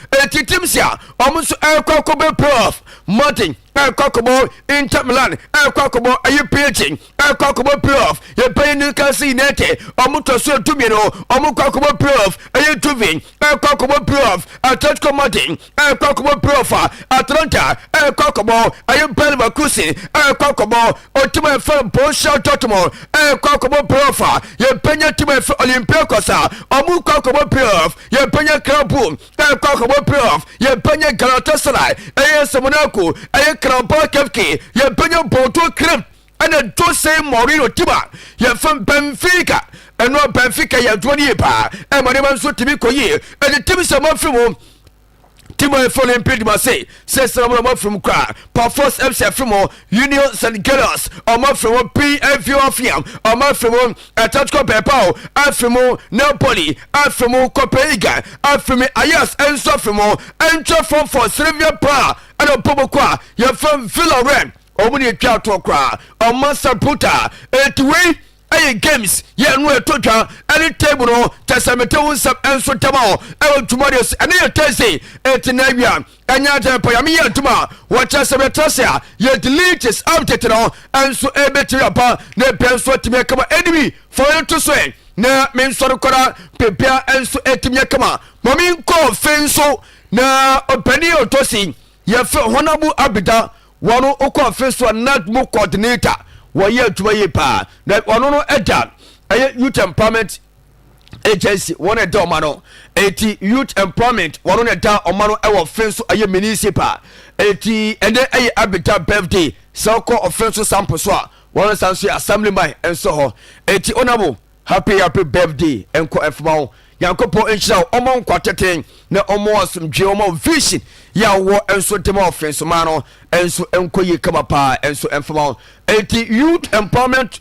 Timsia, almost a Kokobo Prof, Martin. Kokobo Inter Milan, Kokobo, are you pitching? Kokobo Prof, you're paying Newcastle United, Omutoso Tumino, Omukokobo Prof, are you Tuvin, Kokobo Prof, Atletico Martin, Kokobo Prof, Atlanta, Kokobo, are you Belva Kusi, Kokobo, Otuma Firm Bosha Totomo, Kokobo Prof, you're paying Tima Olympiacosa, Omukokobo Prof, you're paying Krabu, Kokobo Prof, you're paying Galatasaray, AS Monaco, Krampa Kevke, ye penyo Porto Krem, and a Dose Morino Tiba, ye from Benfica, and no Benfica ye 20 pa, and my name so Timico ye, and the Timis of Mafimo, Timo from Olympic Marseille, says someone from Kra, Parforce FC Frimo, Union St. Gelos, or Mafimo PFU of Yam, or Mafimo, Atletico Pepao, Afimo, Napoli, Afimo Copenhagen, Afimi Ayas, and Sofimo, and Chofon for Sylvia Pra. And a Pobokwa, you're from Philoren, or when you try to cry, or Master Puta, 8 way, 8 games, yeah, no total, any table, Testameto, some answer tomorrow, I will tomorrow, and then Thursday, 89 young, and yet Payamia tomorrow, what just a Metasia, yet the latest update, and so a better upon the pencil to make an enemy for you to say. Na men sort of kora prepare and so etimia kama. Mami ko fenso na openi otosi. Ye fe honorable Abida wano okwa fenso not more coordinator. Wa ye tuma ye pa. Na wano no eda. Aye youth empowerment agency one eda omano. 80 youth employment wano eda omano ewa fenso aye municipal. 80 ende aye Abida birthday. So ko offenso sample so. One sanso assemblyman and so ho. 80 honorable happy birthday enko efma Yankopo enchira omo kwateten na omo asumdwe omo vision ya wo enso demo offense mano enso enko yi kama pa enso enfama 80 youth empowerment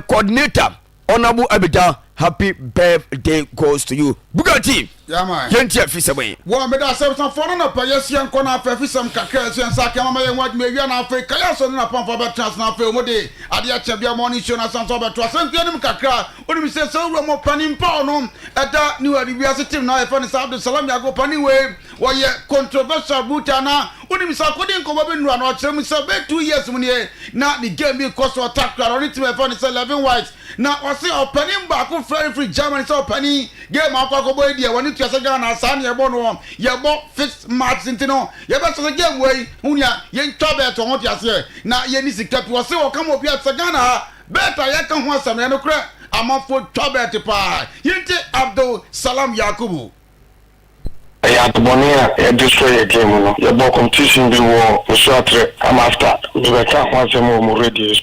coordinator Honorable Abida, happy birthday goes to you. Bugatti. Yeah, man. Yenti afisa we. Wo me da se some phone na pa yes yan ko na afisa kakra so yan sa kama ma yan wat me wi na afa Kayaso na pam for bet chance na afa mo de Adeakyea Abia morning show na sanso beto asante anim kakra oni mi say so mo panim pa no eda ni wadi biase team na efa ni Abdul Salam Yago pani we woye controversial butana oni mi say akodi nkomo be nura no kire mi say be 2 years mu ne na the game be cost attack oni team efa ni 11 white na wase opanim ba ko free Germany say opani game akwa boy dia woni tuase Ghana asane ye bo no ye bo fixed match intino ye be so game we unia ye ntwa to ho tuase na ye ni sika pi wase o kama obi at Ghana better ye kan ho asam ye no kra amafo twa pa yinte Abdul Salam Yakubu at Bonia, a destroy a game, your ball competition be war, so I'm after, you can't want some more radio.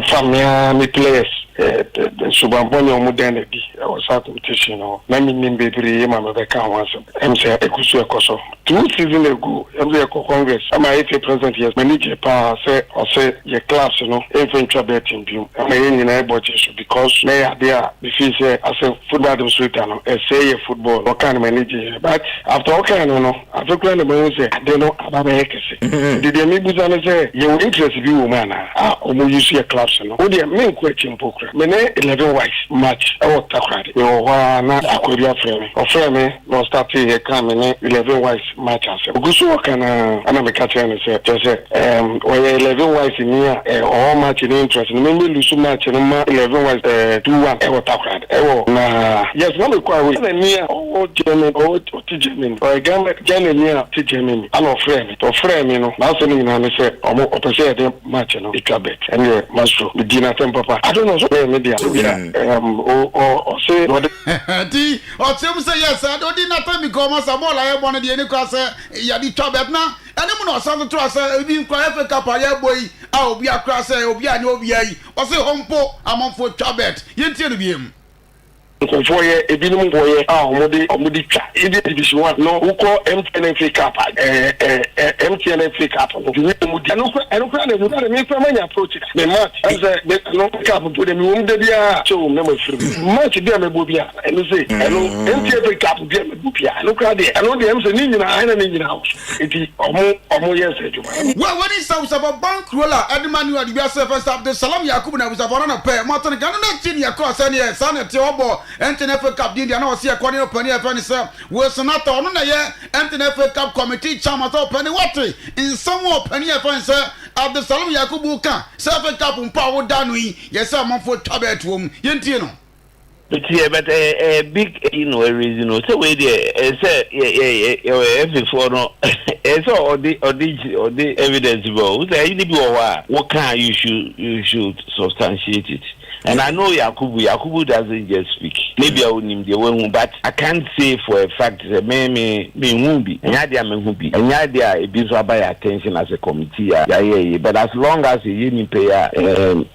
From me players, Subambonia modernity, I was out competition, many baby, Mamma Beckham once, and say, Ekusu Koso. 2 seasons ago, every Congress, I'm a president, yes, manager power, say, your class, every trouble in view. I'm in a because they are there, because I say, football, say football, what kind of manager, but after all kind of I've learned about say I don't know about Ekese. Did they make me say you interest you woman? You see a class, What do you mean question poker? Mene 11 wise match. I want to cry. You na akoria frame. O frame no start here come 11 wise match as. Oguso kana ana me catch and say just when 11 wise in here all match in interest. Me lose match no 11 wise 2-1 I want to cry. Na yes no me kwa we. Na oh German Germany Germany allo frame no na so ni na me say omo opese dem match no ikabet and master the dinner papa I don't know so media o say ti o tem say yes I don't dinner time because master ball I want the any cause ya di tabet na ene mu no so to say ebi nkwa FA Cup ya boy a obi akra say obi anya obi ayi o say hompo amonfo tabet yentie no biem for ye ebinum boye omudi twa ide division 1 no uko MTN Cup MTN Cup omudi eno na me famanya approach me match say no cup to dem de bia show me free match dia me bobia eno say eno MTN Cup dia me bobia eno kra de eno de em say ni nyina ana ni nyina enti omo yes ejuma when is South about bank roller Edmanu Adibia first Abdul Salam Yakubu na busabona na pay moto ni ganu na chini ya cross ani e sanete obo FA Cup din dia na o se akoni opani e fani say we senata ono na ye FA Cup committee chairman so opani what in some opani e fani say Abdul Salam Yakubu kan say FA Cup mpa wo da no yi ye say amanfo tabet wom yentie no but a big a reason so we there say before no so or the evidence but say you be what can you should substantiate it. And I know Yakubu doesn't just speak. Maybe I wouldn't him the one, but I can't say for a fact that me won't be. And I won't be. And I it be by attention as a committee. Yeah. But as long as you didn't pay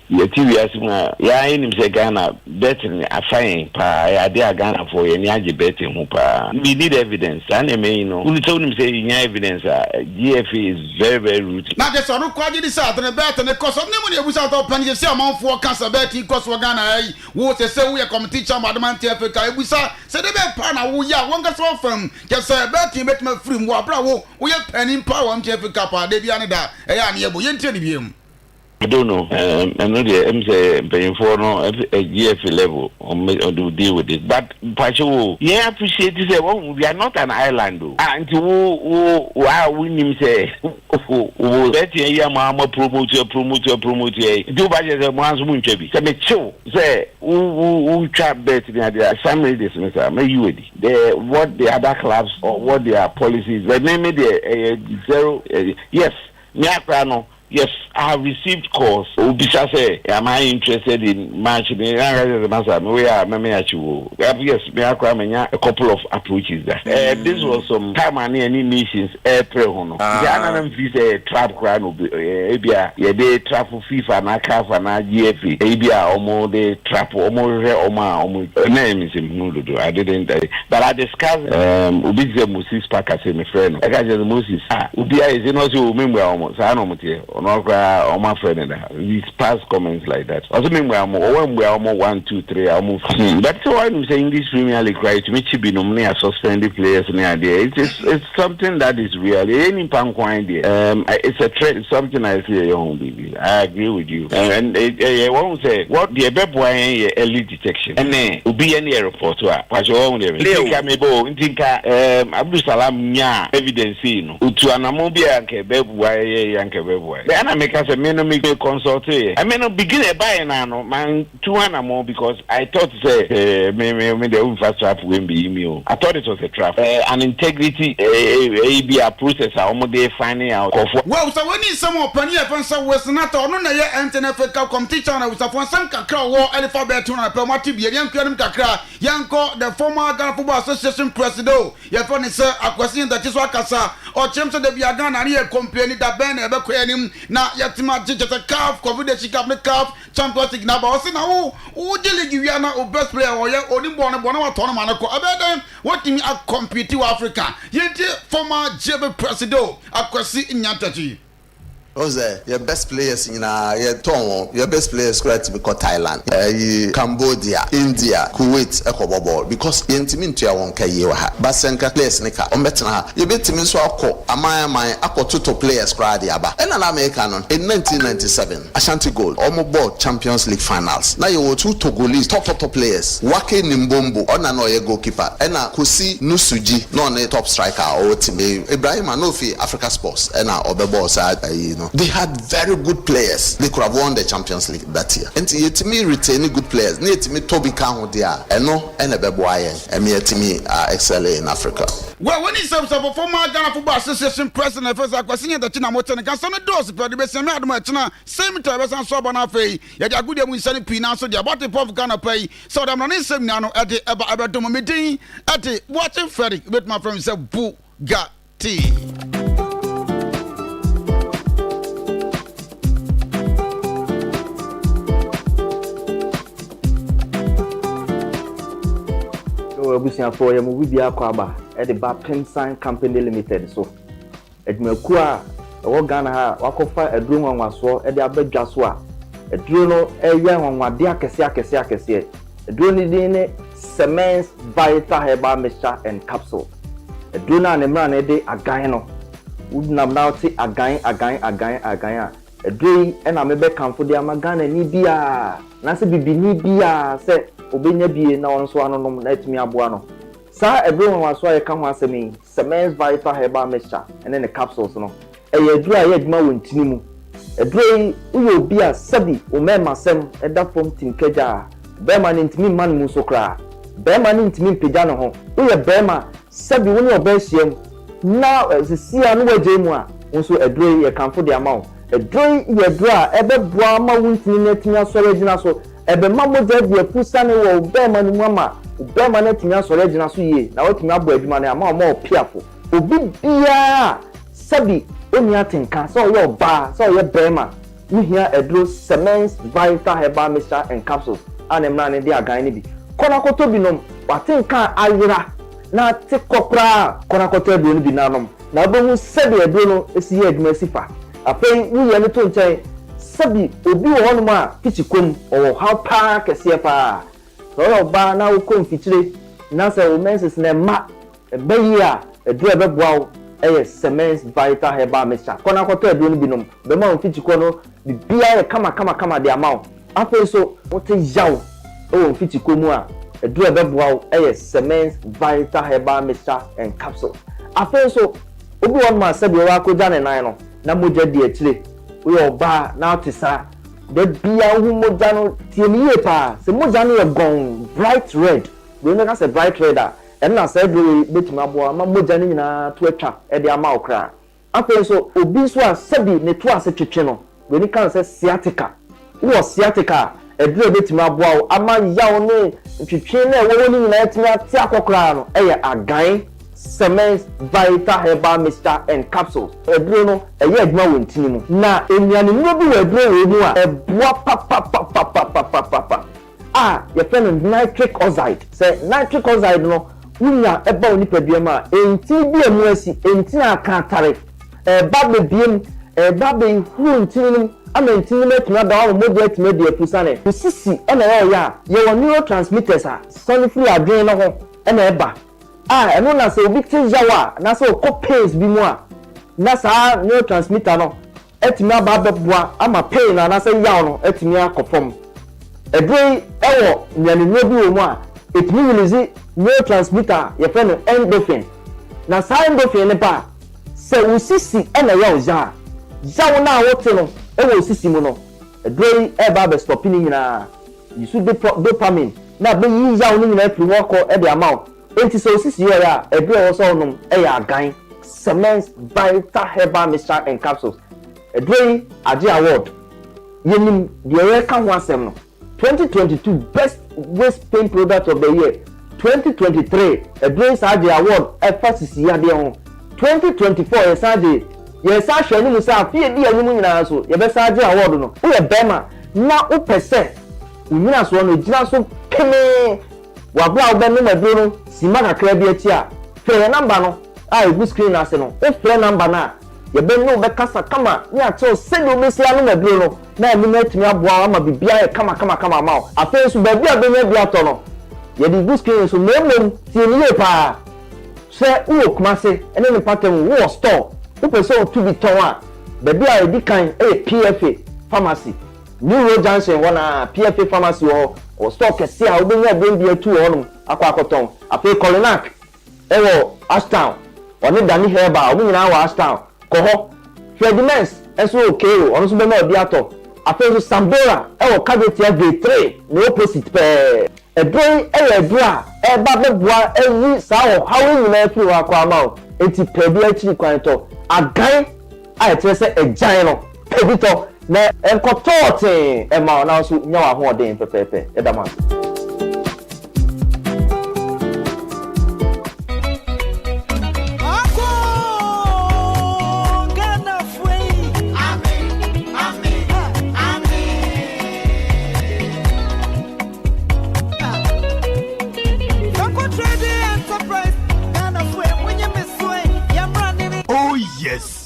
your TV, yeah, him say Ghana betting a fine pa. They Ghana for any betting. We need evidence. And I mean, we told him say evidence. GFA is very very routine. Now just on quite this out and a bet and the cost of money was out of penny. See amount for cancer betting. Ghana wo say we committee chairman Adamante Africa ebusa say dey be pa na wo ya won ga so from just say bet me free wo abra wo ye penny power am Africa pa dey bia ne da e ya ne ebo ye ntie ne biem I don't know. I know the say paying for no GF level or deal with it. But Pacho, yeah, appreciate this. We are not an island though. And we him say that yeah, mama promote. Do budget a man's moon chebi. Say me chill. Say who trap bet in the family this May you with the what the other clubs or what their policies. But maybe the zero. Yes, no. Yes, I have received calls. Ubisha say, am I interested in matching? We are yes, a couple of approaches there. This was some time and any nations April. The trap crown Abia, they trap for FIFA and CAF and GFA. Abia almost they trap almost name is in I didn't but I discussed Ubizia Moses Parker say my friend. I got Moses. Ubia is not your member almost. I know my friend, his past comments like that. Also, when we are 1, 2, 3, that's why I'm saying this Premier League, right? To me, be nominated suspended players in the idea. It's something that is really any it's a trend, something I see young baby. I agree with you. And I won't say what the early detection. And then will be any report to her. What you own there? Abdul Salam nya evidence no. Utu anamobia nke bebuaye yanke bebuaye. Then I make us a minimum consult. I may not begin a buy now, man. 2 more because I thought say me the first trap will be me. I thought it was a trap. An integrity be a process. Almost finding out. Well, so when you some opinion upon some Western NATO, no, na ye NTNF competition with some kakra war alphabet to na permati be young kakra yanko the former Ghana Football Association president. Your phone is a question that is wakasa or champs of the Biagan and here complaining that Ben ever quenim na yatima just a calf, COVID chicken calf, Champions League number. Also now, who did you or best player or your only born of tournament? About them, what team are competing with Africa? Yet former JB president, a question in Yantaji. Your best players in your best players to be called Thailand, Cambodia, India, Kuwait, Ecobobo, because intimate to your one Kayaso. Basenka players nika, Ombetana, you bet me so my Ako players crowd Yaba. And an American in 1997, Ashanti Gold, Omobo Champions League finals. Now you were 2 Togolese, top players, Wake Nimbombo, Onanoye goalkeeper, and Kusi Nusuji, non a top striker or team Ibrahim Anofi, Africa Sports, and Obebo side, they had very good players. They could have won the Champions League that year. And to me, retaining good players. Need to me Toby Kaho there. And no, and a Beboye. And me to me excel in Africa. Well, when he says a former Ghana Football Association president, first I was seeing the China Motan can some doors, but the best China, same time as I'm so Banafe. Yet I could have sent Pina, so the about the Pop Ghana pay. So I'm not in some nano at the Abadomo meeting at the watching Ferry with my friend said Bugatti. Abusia for ya mu bia kwaba e de BECHEM Company Limited so edmaku a wo Ghana ha wakofa eduro nwanwaso e de abadwa so a eduro no eya nwanwade akese eduro ni din ne Semens Vital Herbal Mixture and Capsule eduro na ne mra na de agan no wudnam na oti agan a eduro yi e na mebe kanfo de amagana ni bia na se bibi ni bia se obenya bie na won so anonom na etimi aboa no sa ebro waso aye ka ho asemi Semens Vital Herbal Mixture and then the capsules no eye aduru aye aduma wontini mu eduru uyo obi a sabi o mema sem eda fom tinkeja be ma ni ntimi man mu so kra be ma ni ntimi peja no ho uye be ma sabi woni oba hiem na sisia no waje mu a won so eduru ye kanfo de amawo eduru ye eduru a ebe boa ma wontini na etimi asore gina so ebe mamoja de pusane wo obema ni mama obema na tinya sore gina so ye na watimi abo adwuma na ama o piafo obi bia sabi oni atenka so yo ba so ye bema nhia edro Semens Vital Herbal Mixture and Capsules anemra ne de agan ni bi kona koto binom watenka ayira na tekopra kona koto edro ni bi nanom na obo sabi edro no esi ye adwuma sifa afei wu ye ne to nchen sabi obi wo hono ma kichikom o how pa kese pa so yo ba na wo kom fichire na se wo menses na ma bayi a edu ebeboa eye Semens Vital Herbal Mixture kona koto edu no binom be ma fichiko no bibia ye kama de amawo afa so wote yaw o fichiko mu a edu ebeboa eye Semens Vital Herbal Mixture and Capsule afa so obi wo ma sabi wa ko jane nan no na moja di achire we oba na otisa de bia hu moja no tiemiye pa se moja no ye gon bright red we no ka se bright red a en na say do betima boa ma moja no nyina to atwa e de ama okra afa so obi so a sabi ne to ase twetwe no we ni kan se sciatica wo sciatica e de betima boa ama yaw ne twetwe na wo ni nyina etimi ati akokra no e ye agan Semens Vital Herbal Mixture and Capsules. Edro no eye adwuma wontini mu. Na enuane no bi wedro we mu a eboa pa. Your friend nitric oxide. Say nitric oxide no unya eba oni padua ma enti bi emu asi enti aka tare. Ba bebiem babe hu ntin ama ntin na tuma da wo mo de tuma de afusane sisi na ya ye neurotransmitters a sonifri adwen no ho na eba eno na se obi tijawa na se pains bi mu a na sa neurotransmitter no etimi aba beboa ama pain na se yaw no etimi akofom edrei ewo nyanenwa bi wo mu a etimi release neurotransmitter ye fe no endorphin na sa endorphin ne ba se usisi na yaw ja jaw na wote no ewo usisi mu no edrei eba be stopping nyina yisu dopamine na be yi yaw no nyina afiri wo ko e de amount enti so usisi ya edrei wo so no e ya agan cement vital herbal mixture and capsules edrei Adeakyea award yenim de ka ho asem no 2022 best waist pain product of the year 2023 edrei Adeakyea award efasisi ya de ho 2024 yes hwe ni musa fie bi anim nyina so ye be Adeakyea award no wo ye bema na o pese unyina so no gina so keme wa bla be no maduro no sima kakra bi ati a fe number no a e screen ase no o fe number na ye be no be kasa kama ni ato send o mesia no maduro no na emi na timi aboa ama bibia e kama ma afa so ba bia be nya bia to no ye di screen so memem tie ni e pa se wo kumase ene ne pattern wo store wo pese o to bi ton a ba bia e di kan PFA pharmacy New Road Junction wana PFA pharmacy o store kese a obenya bendi atu ono akwakoton afa Coronac ewo Ashtown oni Dani Herba obi nyina wa Ashtown ko ho Fredimens eso okay ono so be na obi ato afa so Sambora ewo Kabetia Grade 3 no opposite pe edrei edra eba beboa eyi sa o hawo nyina afi wa kwa ma o enti pebi achi kwanto agan a etrese ejan no pedito na enkotote e ma na so nya wa ho odin pepepe edama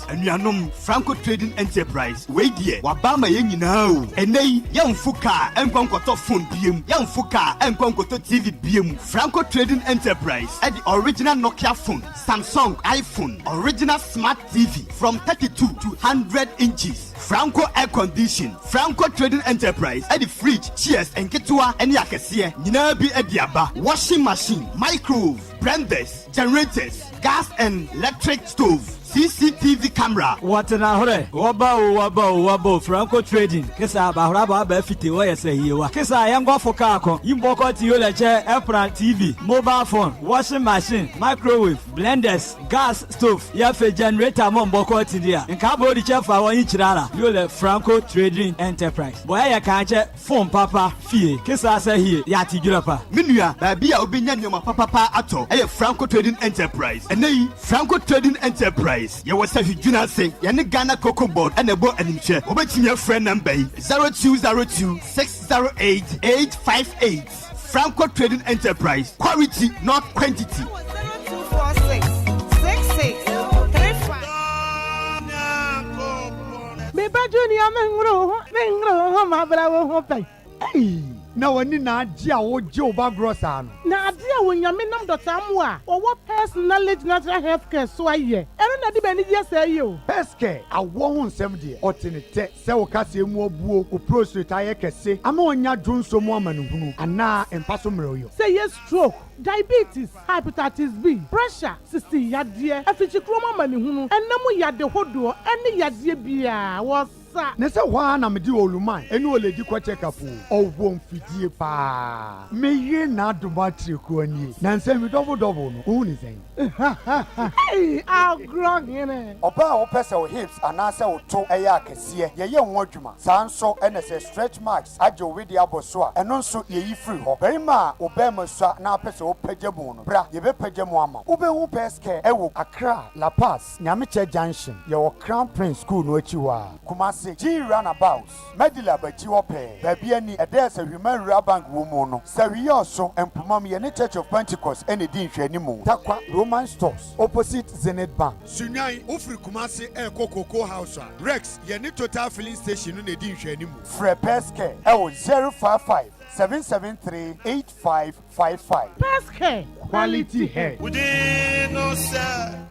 Anuanom Franco Trading Enterprise we die wabama ye nyina o enei yamfuka enkwankoto phone biem yamfuka enkwankoto TV biem Franco Trading Enterprise at the original Nokia phone Samsung iPhone original smart TV from 32 to 100 inches Franco air condition Franco Trading Enterprise at the fridge chairs enketwa ene akese nyina bi adiaba washing machine microwave blenders generators gas and electric stove CCTV camera. What na hore? Waba Franco Trading. Kesa bahura ba fiti wa yese hiwa. Kesa yango foka ko. Yimboko ti yo leche Epran TV, mobile phone, washing machine, microwave, blenders, gas stove. Ya fe generator mo mboko ti dia. Nka bo di chef wa yin chirara. Yo le Franco Trading Enterprise. Boya ya kanche phone papa fie. Kesa se hie ya ti pa. Minua ba bia obenya nyoma papa ato. Eye Franco Trading Enterprise. Enei Franco Trading Enterprise. You was have you say yani Ghana Cocoa Board and a board and share. Obey your friend number 0202 608 858. Franco Trading Enterprise. Quality, not quantity. 0246 6635. Me Junior Mengro, my bravo. Hey. Na wani na adia wo je oba grosan na adia wo nyame nam dota mu a wo personal natural health care so aye eno na di bani je say o peske awo hu nsem de otenete se wo kase mu obuo o prostate aye kese ama onya dwonso mu amanuhunu ana empaso mreyo say yes stroke diabetes hepatitis B pressure sisi yade afichi kroma manihunu enamu yade hodo ene yade bia wo ne se wa na me di oluman enu ole di kwa check up owo mfidie pa me ye na domatri ko ani na nse mi double no hu ni sen hey I'll grow here oba o pese o hips anase o to eya akese ye ye ho adwuma sanso ene se stretch marks ajo we di aboso a eno nso ye yi free ho beri ma oba masua na pese o pajamu no bra ye be pajamu ama obe hu peske ewo Accra La Paz Nyamiche Junction ye wo Crown Prince School no achi wa Kumasi Kumasi G Runabout Medila Bajiwope Babiani Ades a Human Rabank Womono Savioso and Pumami and Church of Pentecost and the Dean Shenimu Takwa Roman Stores opposite Zenith Bank Sunyai Ufri Kumasi KOTOKO House Rex Yeni Total Filling Station in the Dean Shenimu Frepeske L 055 773-8555. Best hair, quality hair. No, sir.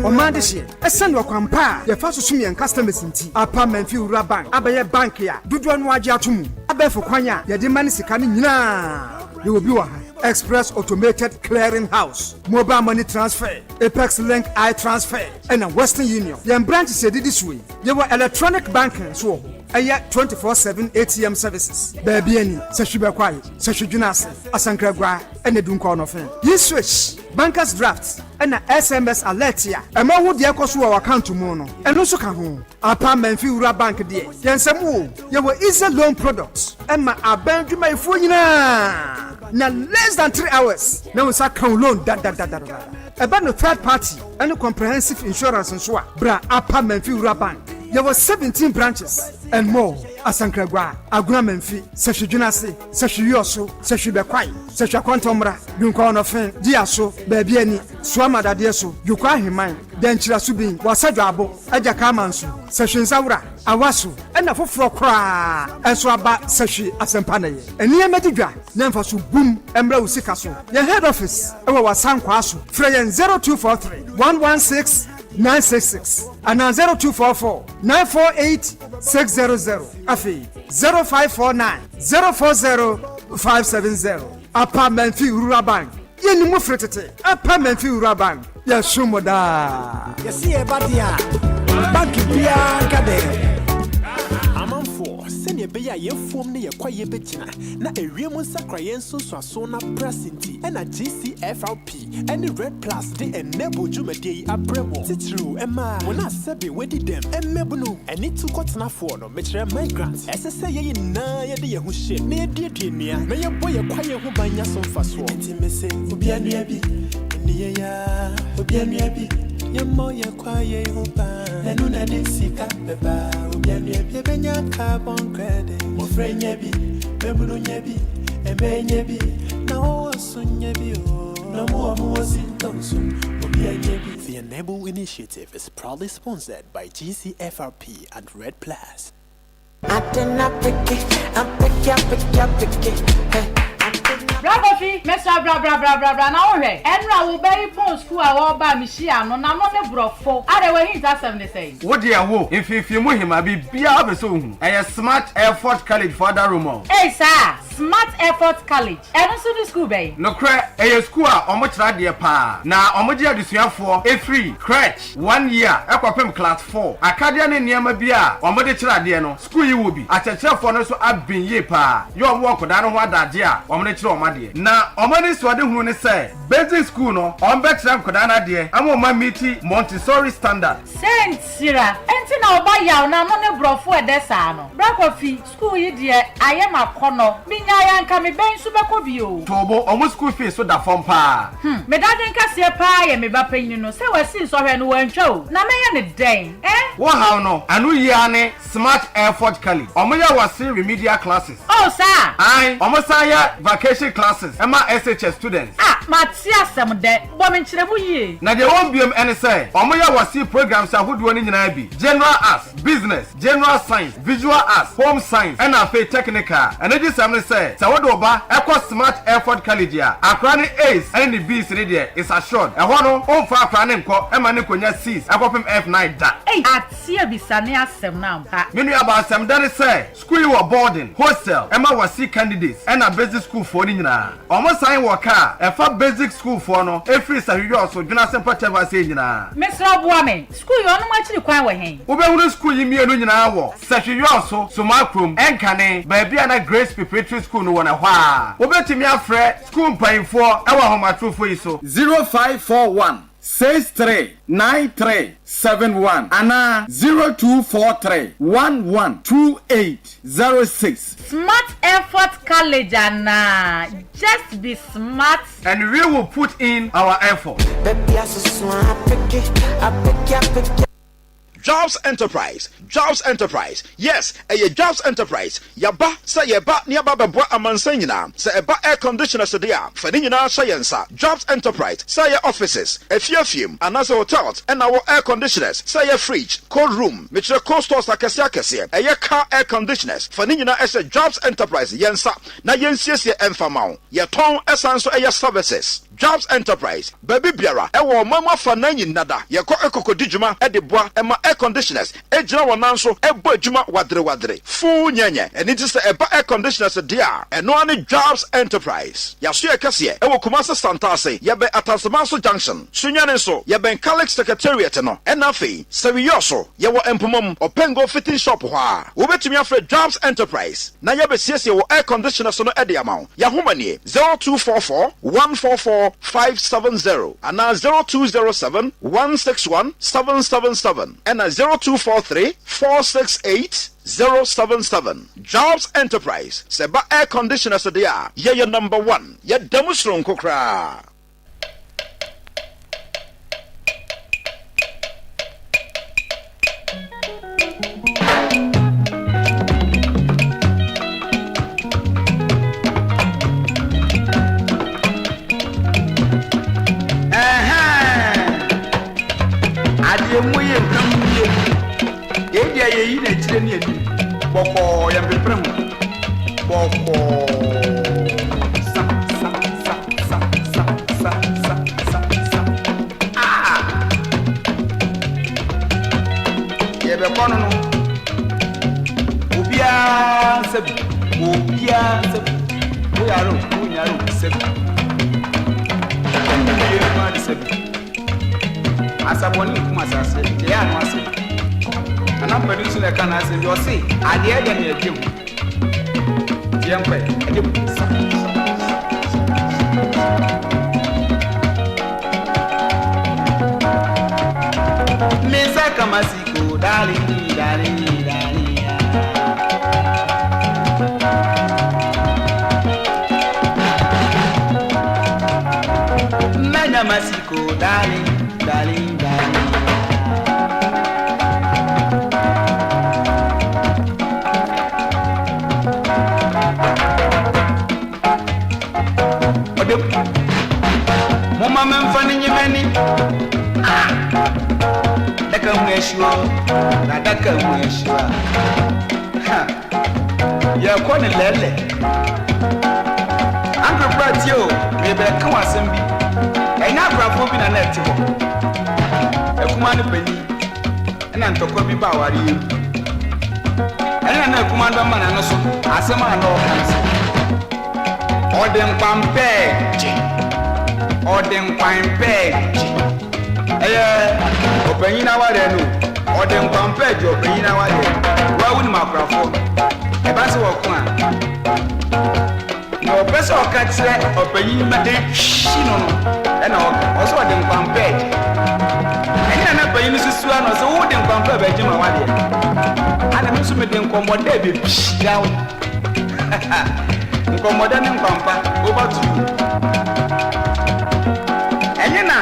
Omande she esen wa kwampa ye fa susumi en customers nti apartment fi ura bank abaye bank ya dodo no age atomu abefo kwanya ye de mani sika ni nyina ye obi wa Express Automated Clearing House, Mobile Money Transfer, Apex Link I Transfer, and Western Union. Your branch is this way. You were electronic banking, so I 24/7 ATM services. Baby, any Sashiba Kwai, Sashujunasi, Asankra, and the Dunkon of him. You switch bankers drafts and a SMS alert here. A man who dear cost our account to mono, and also come home. Apartment Fura Bank dear. Yan some you were easy loan products, and my abandu my phone. Now less than 3 hours. Now we start count loan. About the third party and comprehensive insurance and so bra apartment Fura Bank. There were 17 branches and more. Asankragwa, Aguamenfi, Sashujunasi, Sashioso, Sashubekwai, Sashaquantomra, Dunkon of Diaso, Babiani, Swamada Diaso, Yukwa Himai, Denchira Subin, Wasajabo, Ajakamansu, Sashinzaura, Awasu, and a Fofra, and Swaba Sashi Asampane. And near Mediga, Nemfasu Boom, and Sikaso. Your head office, our San Kwasu, Freyan 0243 116 966 and now 0244 948 600 Afi 0549 040 570 Apartment Fee Rural Bank Yeni Mufretete Apartment Fee Rural Bank Yashumoda Yasi Ebadia Banki Bianca de sɛnea ɛbɛyɛ a yɛmfom ne yɛkwa yɛbɛgyina na ɛwiem nsakra yɛn nso so na prasinti ɛna GCFRP ɛne Red Plus de enable dwumadie yi abrɛ mo titiriw ɛma wɔn asɛbe wɔdi dɛm ɛmmɛbu no ɛne tu kɔtenafoɔ no mekyerɛ migrant ɛsɛ sɛ yɛyɛ nyinaa yɛde yɛn ho hyɛ na yɛduadua nnua na yɛbɔ yɛkwa yɛn ho ban nya so mfasoɔ nti mese obia nnua bi ɛne yɛyɛ obia nnua bi yɛmmɔ yɛkwa yɛn ho ban ɛno na de sika bɛba obia nnua bi ɛbɛnya carbon credit mofrɛ nya bi bɛbunu nya bi ɛbɛnya bi na wɔwɔ so nya bi na mo sintonso obia nya bi. The Enable initiative is proudly sponsored by GCFRP and Red Plus. Brabofi, Mr. Bra, now hey. Enra will bury phone school a ba Michia no na no ne brofo. Are we hint asem ne say. What dear wo, if you mu him abi bia be so hu. A smart effort college for that room. Hey sir, smart effort college. Eno so the school bay. No cra a school a omo tra de pa. Na omo de adusuafo e free crèche 1 year ekwapem class 4. Akadia ne niam bia omo de tra de no. School yi wo bi. Achechefo no so abin ye pa. Yo wo koda no ho adade a omo de tra omo de. Na omani swade hunu ne say basic school no on betra nkoda na de amoma miti Montessori standard Saint Sira enti na oba yaw na no ne brofo edesa no Brakofi school yi de ayem akono minya ya nka me ben su beko bio tobo omo school fees so da fom pa me dade nka se pa ye me ba panyin no se wasi so hwe no wantwa o na menya ne den wo haw no anu yi ane smart effort college omo ya wasi remedial classes oh sir ai omo sa ya vacation classes Emma SHS students. Matia some de bominchiremu ye. Na de won biem ene say, omo ya wasi programs ahodo ni nyina bi. General arts, business, general science, visual arts, home science, and afa technical. And this am say, sa wodo ba ekọ smart effort college ya. Akra ni A's and the B's ni there is assured. E ho no on fa akra ne nko, e ma ne konya C's, akopem F9 da. Atia bisane asem na mpa. Menu aba asem da say, school you boarding, hostel, e ma wasi candidates, and a basic school for ni nyina. Omo sign waka e fa basic school for no every sahiyo so dwuna sempa teva se nyina Mr. Obuame school yo no ma chiri kwan we hen wo be hunu school yi mienu nyina wo sahiyo so makrom enkane ba bia na Grace Preparatory School no wona hwa wo betimi afre school mpainfo e wa homatrofo yi so 0541 639371 ana 0243112806. Smart Effort College and just be smart. And we will put in our effort. Jobs Enterprise. Yes, Jobs Enterprise. Yaba, say yaba, niaba bebo amansanyina. Say eba air conditioner sedia. Fenina science. Jobs Enterprise. Say offices, a few, and as hotels, and our air conditioners. Say a fridge, cold room, which the cold stores like a car air conditioners. Fenina as a Jobs Enterprise. Yensa. Na yensia enfamao. Ye ton esanso air services. Jobs Enterprise. Baby biara. Ewo mama fananyi nada. Ye ko ekoko dijuma edeboa ema air conditioners. Ejina wananso ebo ejuma wadre. Fu nyenye. And it is eba air conditioners dia. Eno ani Jobs Enterprise. Yasu ekase ewo Kumasi Santase. Yebe Atansamaso Junction. Sunyane so yebe Calix Secretariat no. Enafi Sewiyoso yewo empomom Opengo fitting shop hwa. Ubetumi afre Jobs Enterprise. Na yebe siese wo air conditioners no edi amount. Yahumanie 0244 144 570 and now 0207 161 777 and 0243 468 077. Jobs Enterprise. Seba air conditioners dia. Ye number 1. Ye demonstration kokra. Muye nkamuye edia ye yi na tire ne ani boko ya beprem boko sa ye be kono no obia sabi o yaro sabi ye ma sabi asaboni kuma sase de ya no ase ana pedi su le kana ase bi o se ade ede na ejem yempe ede mesa kama siko darling mena masiko darling Mama memfani nyimeni daka mweshwa na daka mweshwa ya kwani lele Uncle Bratio mebe kan wasembi enya brafo bi na net ho ekuma ne pani ena ntoko bi ba wari ena na ekuma ndo mana no so asema na o kan se odem pampe openyin na ware no odem pampe je openyin na ware wa wuni makrafo e ba se wo ko a no pese o ka tire openyin ma de no ena o so odem pampe ena na openyin susu no so wo dem pampe ba je ma ware ana me so me dem komode be yawo nkomoda ne mpampa over to you enyina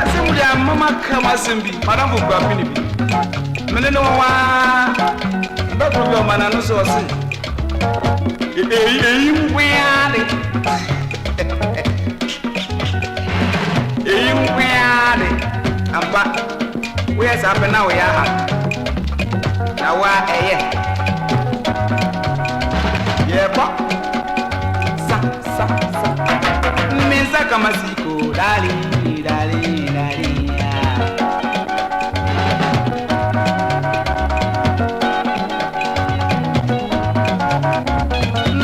asemu ya mama kama sembi madam bu kwapini bi mene no wa ndo problem mana no so se eyi ngwiade ampa we esa pe na we ya ha na wa eye yeba sa meza kama siko dali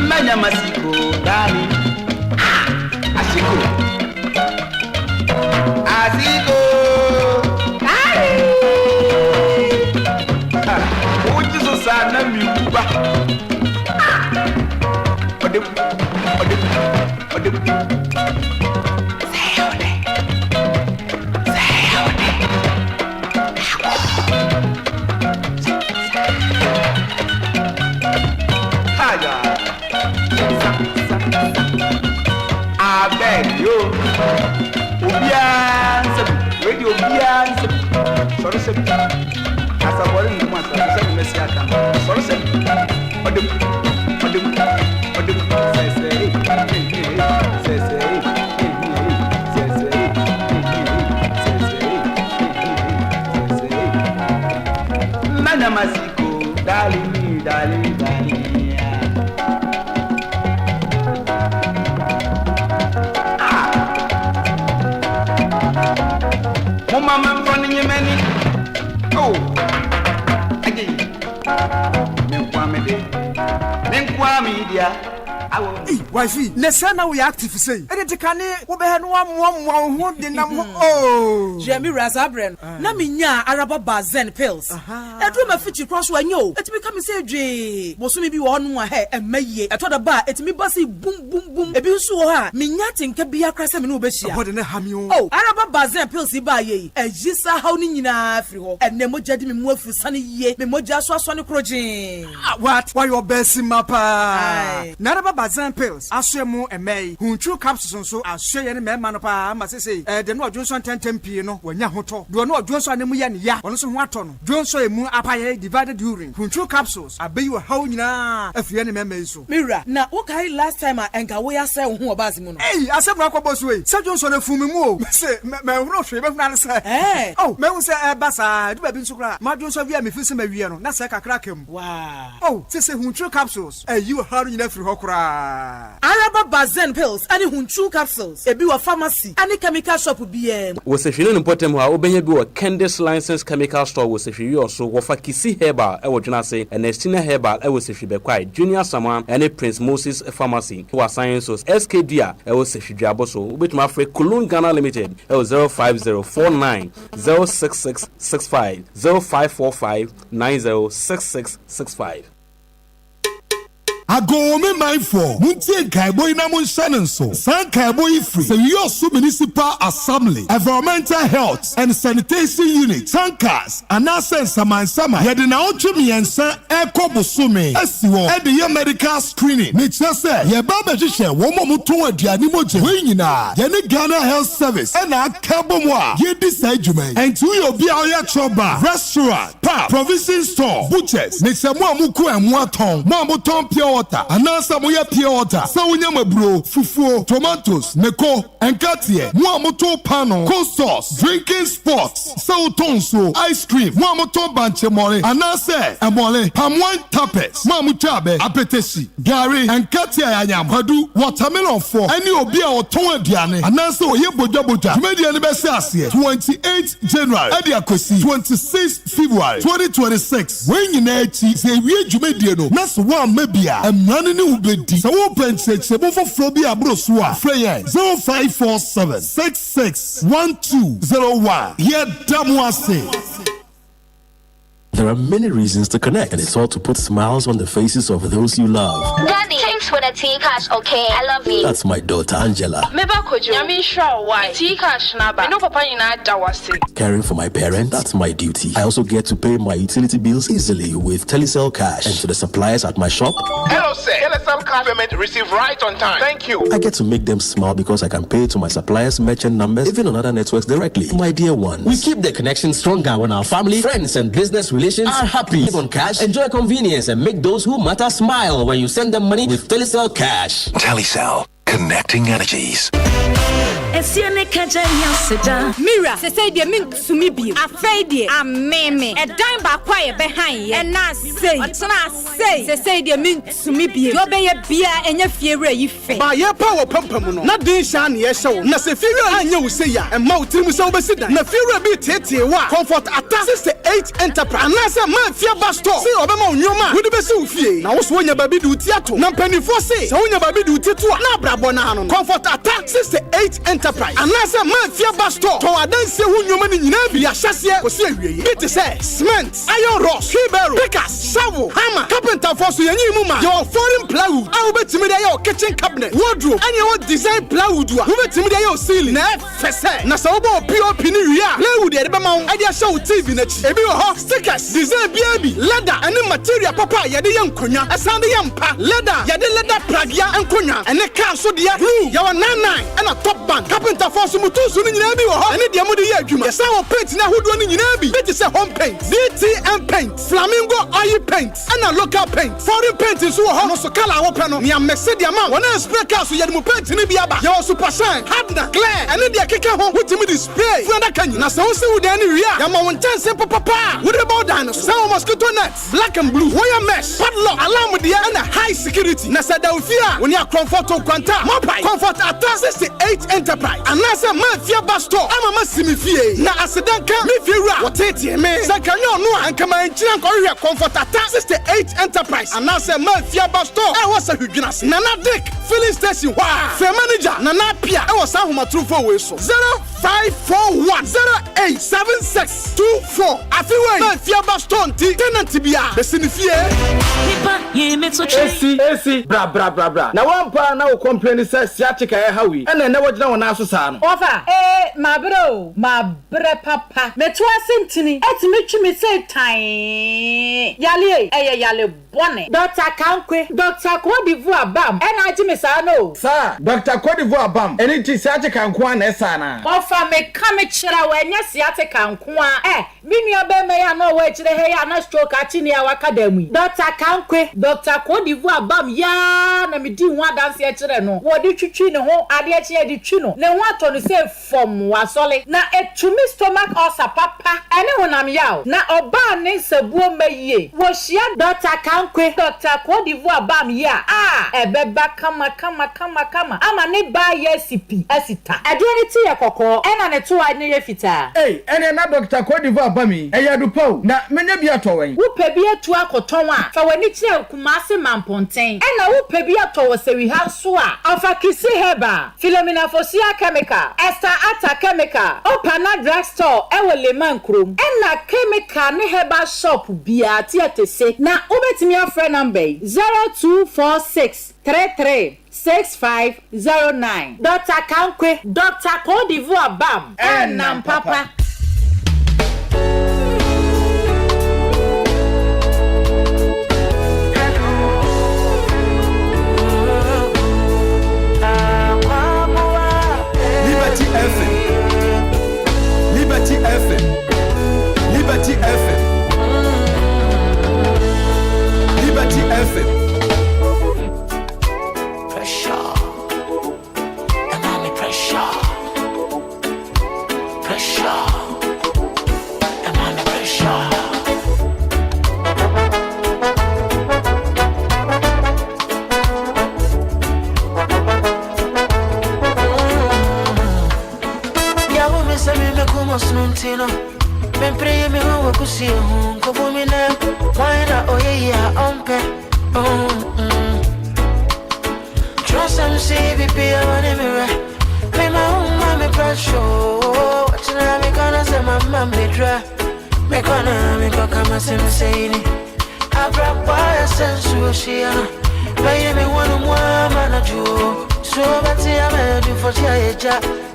manya masiko dali asiko uji so sana miuba Ode dance. Sorry, sir. As a boy in the month, I said, Messia can. Sorry, sir. Manamasiko, darling, darling, darling. Mama, I'm running you many. Oh, again. Menkwame dia. Hey, wifey, listen now we active say. Edekane wo be he no amwo ho de nam ho. Oh. Jemi Razabren. Na minya araba bazen pills. Edu ma fichi cross wanyo. Etimi ka me say dwe. Boso me bi wo no he emaye. Eto da ba etimi basi boom boom boom. Ebi nso wo ha. Minya tinka bia krasa me no be hia. Abode ne hami o. Oh, araba bazen pills ba ye. Ejisa haw ni nyina afri ho. Enne mogya di me mu afu sane ye. Me mogya so ne krojin. What? Why your best mapa? Naraba bazen pills. Aswemu emei. Hunchu capsules so aswe ne mema no pa ma say de no odwonso 10 no wanya hoto. Do no odwonso anemu ya ne ya. Ono so ho ato no. Dwonso emu apaye divided urine. Hunchu capsules abeyi wo haw nyina afie ne mema so. Mira, na wo kai last time enka wo ya say wo ho obazi mu no. Hey, asem akọbọ so e. Se dwonso na fumi mu o. Se me hunu hwe be hunu say. Eh. Oh, me hu say basa, du ba bi nso kra. Ma dwonso via me fi se ma wie no. Na say kakra kam. Wow. Oh, se hunchu capsules. You haw nyina firi ho kra. Araba bazen pills ani hunchu capsules. Ebi wa pharmacy ani chemical shop BM. Wo se hwene no potem ha obenye bi wo Candice License Chemical Store wo se hwe so wo fa Kisi Herbal e wo dwena se Ernestina Herbal e wo se hwe bekwai Junior Saman and Prince Moses Pharmacy wo Sciences SKDA e wo se hwe aboso wo betuma afre Kulun Ghana Limited e wo 05049 06665 0545 906665. Ago me mindful. Muntie Kaiboy na Munshanen so. San Kaiboy free. The Yosu Municipal Assembly, Environmental Health and Sanitation Unit, Sankas, Anasen Samansama, Yadina Ochumi and San Eko Busume, Esiwo, and the medical screening. Nature say, Yababa Jisha, Womo Mutua Dianimoje, Winina, Yeni Ghana Health Service, and a Kabomwa, Yedi Sajume, and to your Biaya Choba, Restaurant, Pub, Provision Store, Butchers, Nature Muku and Muaton, Mamuton Pure. Anasa moya pure water. Sawunya bro, fufu, tomatoes, neko, enkatie, muamoto pano, cold sauce, drinking spots, sautonso, ice cream, muamoto banche mole, anase, amole, pamwan tapes, muamuchabe, apetesi, gari, enkatie ayam, hadu, watermelon for, any obia or tongue diane, anasa oye boja boja, media nebesiasie, 28 January, Adeakyea 26 February, 2026, when you nechi, say we jumediano, that's one mebia, Nani ni ubedi. So open check for Flobia Brosua. Freya 0547 661201. Here Damwase. There are many reasons to connect, and it's all to put smiles on the faces of those you love. Daddy, thanks for the tea cash, okay? I love you. That's my daughter Angela. Caring for my parents, that's my duty. I also get to pay my utility bills easily with Telecel Cash, and to the suppliers at my shop. Hello, sir. Telecel Cash payment received right on time. Thank you. I get to make them smile because I can pay to my suppliers' merchant numbers, even on other networks directly. My dear ones, we keep the connection stronger when our family, friends, and business relations are happy. Live on cash, enjoy convenience, and make those who matter smile when you send them money with Telecel Cash. Telecel, connecting energies. Mira, se say the min sumi bi. Afede, ameme. E dan ba kwa ye behind ye. And na say, se say the min sumi bi. Yo be ye bia enye fiere yi fe. Ba ye power pampamu no. Na din sha na ye show. Na se fiere anya wo say ya. E ma utirimu se wo be sida. Na fiere bi tete wa. Comfort Atta 68 Enterprise. Na se man fia ba store. Se obema onyoma. Wo de be se wo fie. Na wo so nya ba bi du tiato. Na mpanifo se. Se wo nya ba bi du tiato. Na brabo na hanu. Comfort Atta 68 Enterprise. Anasa man fia ba store. To adanse hu nyoma ni nyina bi ya hyase ko se awie. It say cement, iron rods, wheelbarrow, pickers, shovel, hammer, carpenter for so yanyi mu ma. Your foreign plywood. A wo betimi dey your kitchen cabinet, wardrobe. Any what design plywood wa. Wo betimi dey your ceiling. Na fese. Na so wo POP ni wi a. Plywood dey be ma wo. Ade show TV na chi. Ebi wo ho stickers, design bi leather any material papa ye dey yankonya. Asande yampa leather ye dey leather pragia enkonya. Ene car so dey glue. Your 99 and a top band. carpenter for so mutu so ni nyina bi wo ho ene de mo de ye adwuma yesa wo paint na hodo ni nyina bi be say home paint DTM paint flamingo oil paint and local paint foreign paint so wo ho no so color wo pe no ne amese de ma wona spray car so ye de mo paint ni bi aba ye super shine hard na clear ene de keke ho wutimi display fu na kan na so wo se wo de ni ria ya ma won chance papa wo de bow down so mosquito nets black and blue wire mesh padlock alarm de and high security na sadawfia woni a comfort kwanta mobile comfort at 68 enterprise and na say mafia bus store ama masimifie na asedanka mifira wotete me sakanyo no ankama enchira nkorwe comfort at 68 enterprise and na say mafia bus store e was a hudwina se na dick filling station wa fe manager na na pia e was ahomatrufo we so 0541087624 afiwe mafia bus store ti tenant bia besinifie AC bra na one pa na o complain say siatika e hawi ena na wogina wona aso saa no ofa ma bre papa meto asentini etimi twimi say tan yale yale bone Dr. Kankwe Dr. Kodivu Abam ena agime saa no sir Dr. Kodivu Abam eni ti siatika nko na esa na ofa me kame kira wa nya siatika nko minua be me ya no wa kire he ya na stroke achini ya wakadamu Dr. Kankwe Dr. Kodivu Abam ya na me di ho adanse e kire no wo di twitwi ne ho ade e kire di twi no ne ho ato no say fom wasole na etumi stomach ulcer papa ene honam yaw na oba ne sabuo mayie wo hia Dr. Kankwe Dr. Kodivu Abam ya ebeba kama ama ne ba ya sipi asita adwani ti ya kokko ena ne to ane ye fita ene na Dr. Kodivu Abam eya dupo na menya bi atowen wo pe bi atu akoton a fa wani kire kumase mamponten ena wo pe bi atowo sewi ha so a afa kisi heba Philomena Fosia chemical Esther Ata chemical Opana drugstore ewo Leman Krom ena chemical ne heba shop bia ti atese na obetimi afre number 0246336509 Dr. Kankwe Dr. Kodivu Abam enam papa Liberty FM. Pressure. And mommy pressure. Pressure. And mommy pressure. Yawo me se me como snuntino. Me pray me ho kusi ho ko bumina why na oyeya ompe trust am see be be on me me ma me pressure what na me gonna say my me dra me gonna me go come sim say ni abra pa sense shia me one man ju so but ya me do for ya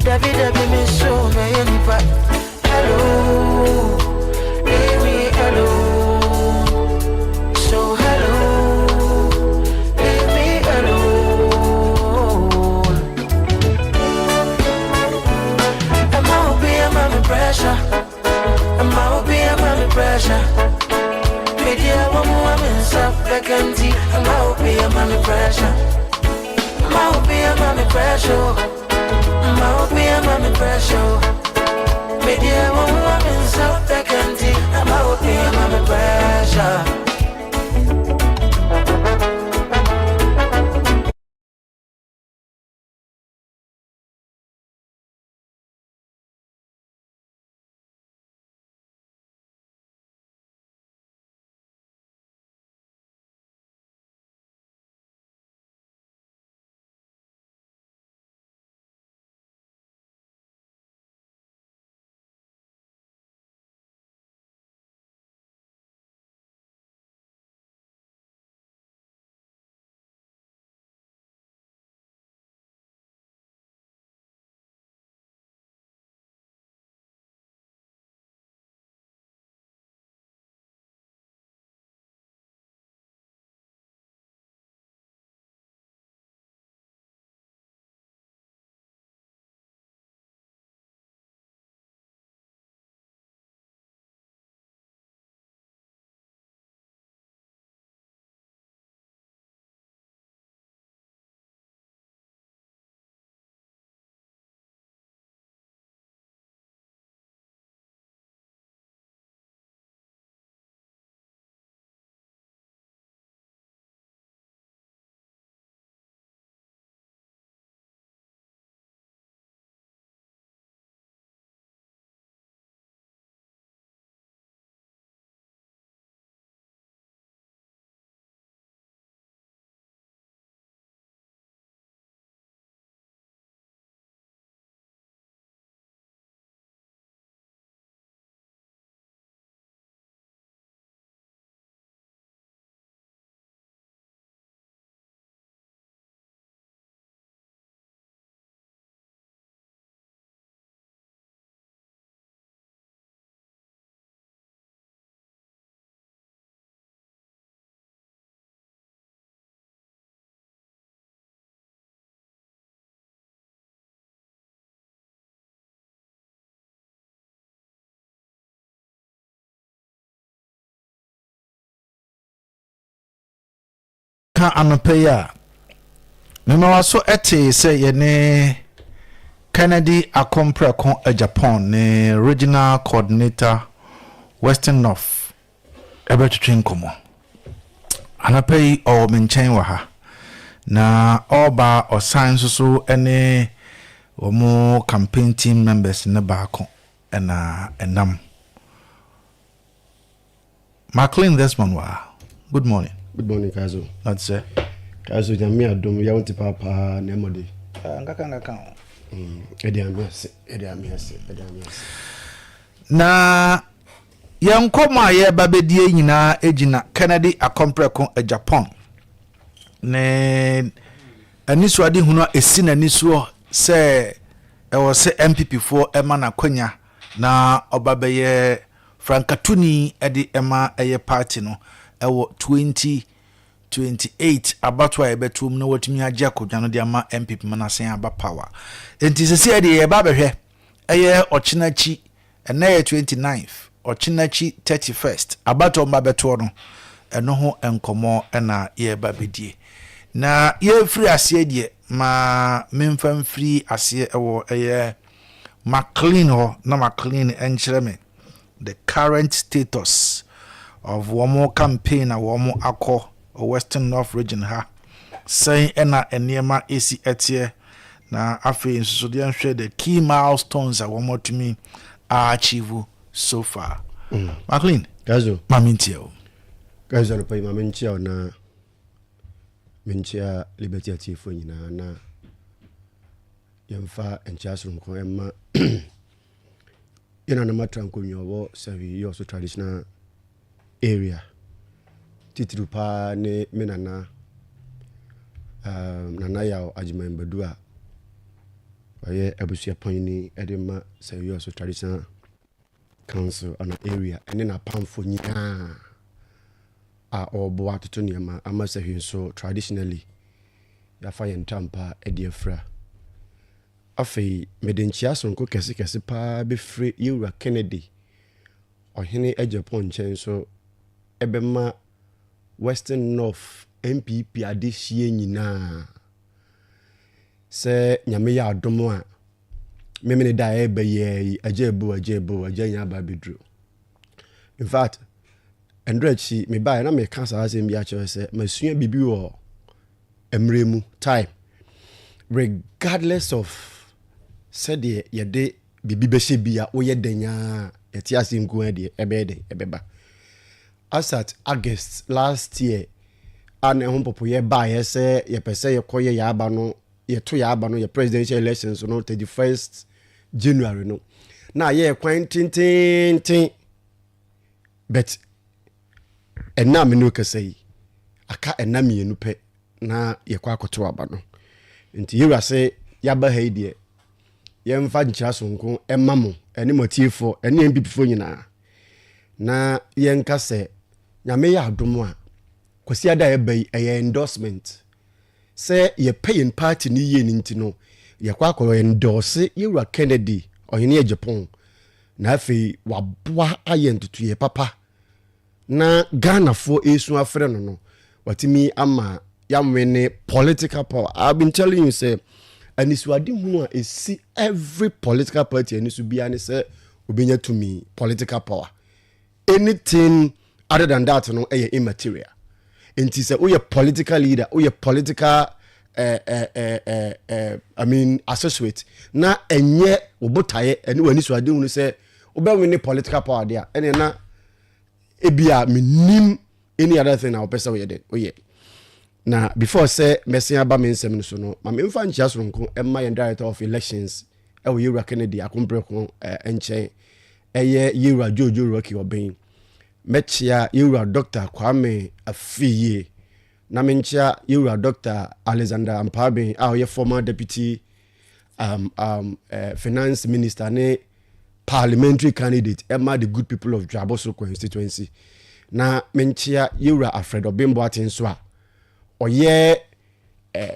David me so me ni pa hello, baby, hello. So hello, baby, hello. I'm out being mommy pressure. I'm out being mommy pressure. Media woman, I'm inside vacancy. I'm out being mommy pressure. I'm out being mommy pressure. I'm out being mommy pressure. Media woman in South Vacancy, I'm out here, I'm a pressure. ka anopeya mema waso ete se ye ne Kennedy Akompreko a Japan ne regional coordinator Western North ebe twetwe nkomo anapei o menchen wa ha na oba o science so ene omo campaign team members ne baako na enam McLean this one wa good morning Kayaso that's it Kayaso jamia adom ya wonti papa na emode ngaka Adeakyea na yankoma ye babedie nyina ejina Kennedy Akompreko a Japan ne aniso ade hunu esi na niso se ewo se MPP for ema na kwanya na obabeye Frankatuni ede ema eye party no ewo 2028 abatwa ebetum na watumi agye akodwa no de ama MPP manasen aba power enti sesi ede ye ba behwe eye ochinachi ena ye 29th ochinachi 31st abato mabeto no eno ho enkomo na ye ba bedie na ye free ase die ma memfam free ase ewo eye McLean ho na McLean enchireme the current status of womo campaign na womo akọ Western North region ha saying ena eniema esi etie na afi nso de nhwe the key milestones a womo to me achieve so far. McLean Kayaso mamintio Kayaso no pai mamintio na menchia liberty atifo nyina na yemfa enchaso nko emma ina na matranko nyowo savi yo so traditional area titrupa ne menana nana ya ajima mbadu a oye abusia panini edema savi yo so traditional council on area ene na pamfo nyina a obo atoto niema ama savi so traditionally ya fa yentampa ediefra afei medenchia sonko kese pa be free Yura Kennedy ohene Japan chen so ebema Western North MPP adehie nyina se nyame ya adomo a memene da ebe ye ajebu anya ba bedru in fact Andrechi me ba na me kansa asem bia che se masua bibi wo emremu time regardless of said ye de bibi behye bia wo ye danya eti ase nku ade ebeba as at August last year ane hon popo ye ba ye se ye pese ye koye ya aba no ye to ya aba no ye presidential elections no 31st January no na ye kwan tintin but enna me no kasai aka enna me enu pe na ye kwa akoto aba no nti Yura se ya ba ha die yemfa nchira sonko emamo ene motifo ene mbipifo nyina na yenka se nyame ya adomo a kwasi ada ebai endorsement se ye pay party ni ye ninti no ye kwa akọ endorse Yura Kennedy ohene Japan na afi waboa ayentutu ye papa na Ghana fo esu afre no watimi ama yamwene political power. I've been telling you say aniswadi hu a esi every political party anisu bia ne say obenya to me political power. Anything other than that no immaterial. Enti say we political leader, we political associate na enye obotaye eni waniswadi hu say obewene political power there ene na ebia minim any other thing na opesa we dey oye. Na before say mesia aba mensem so no ma memfa nchia soronko emma yen director of elections e wo Yura Kennedy Akompreko enche eye Yura Jojo Rocky Oben mechia Yura Dr. Kwame Afiye na menchia Yura Dr. Alexander Ampabe a ye former deputy finance minister ne parliamentary candidate emma the good people of Dwaboso constituency na menchia Yura Alfred Obimbo atenso a oye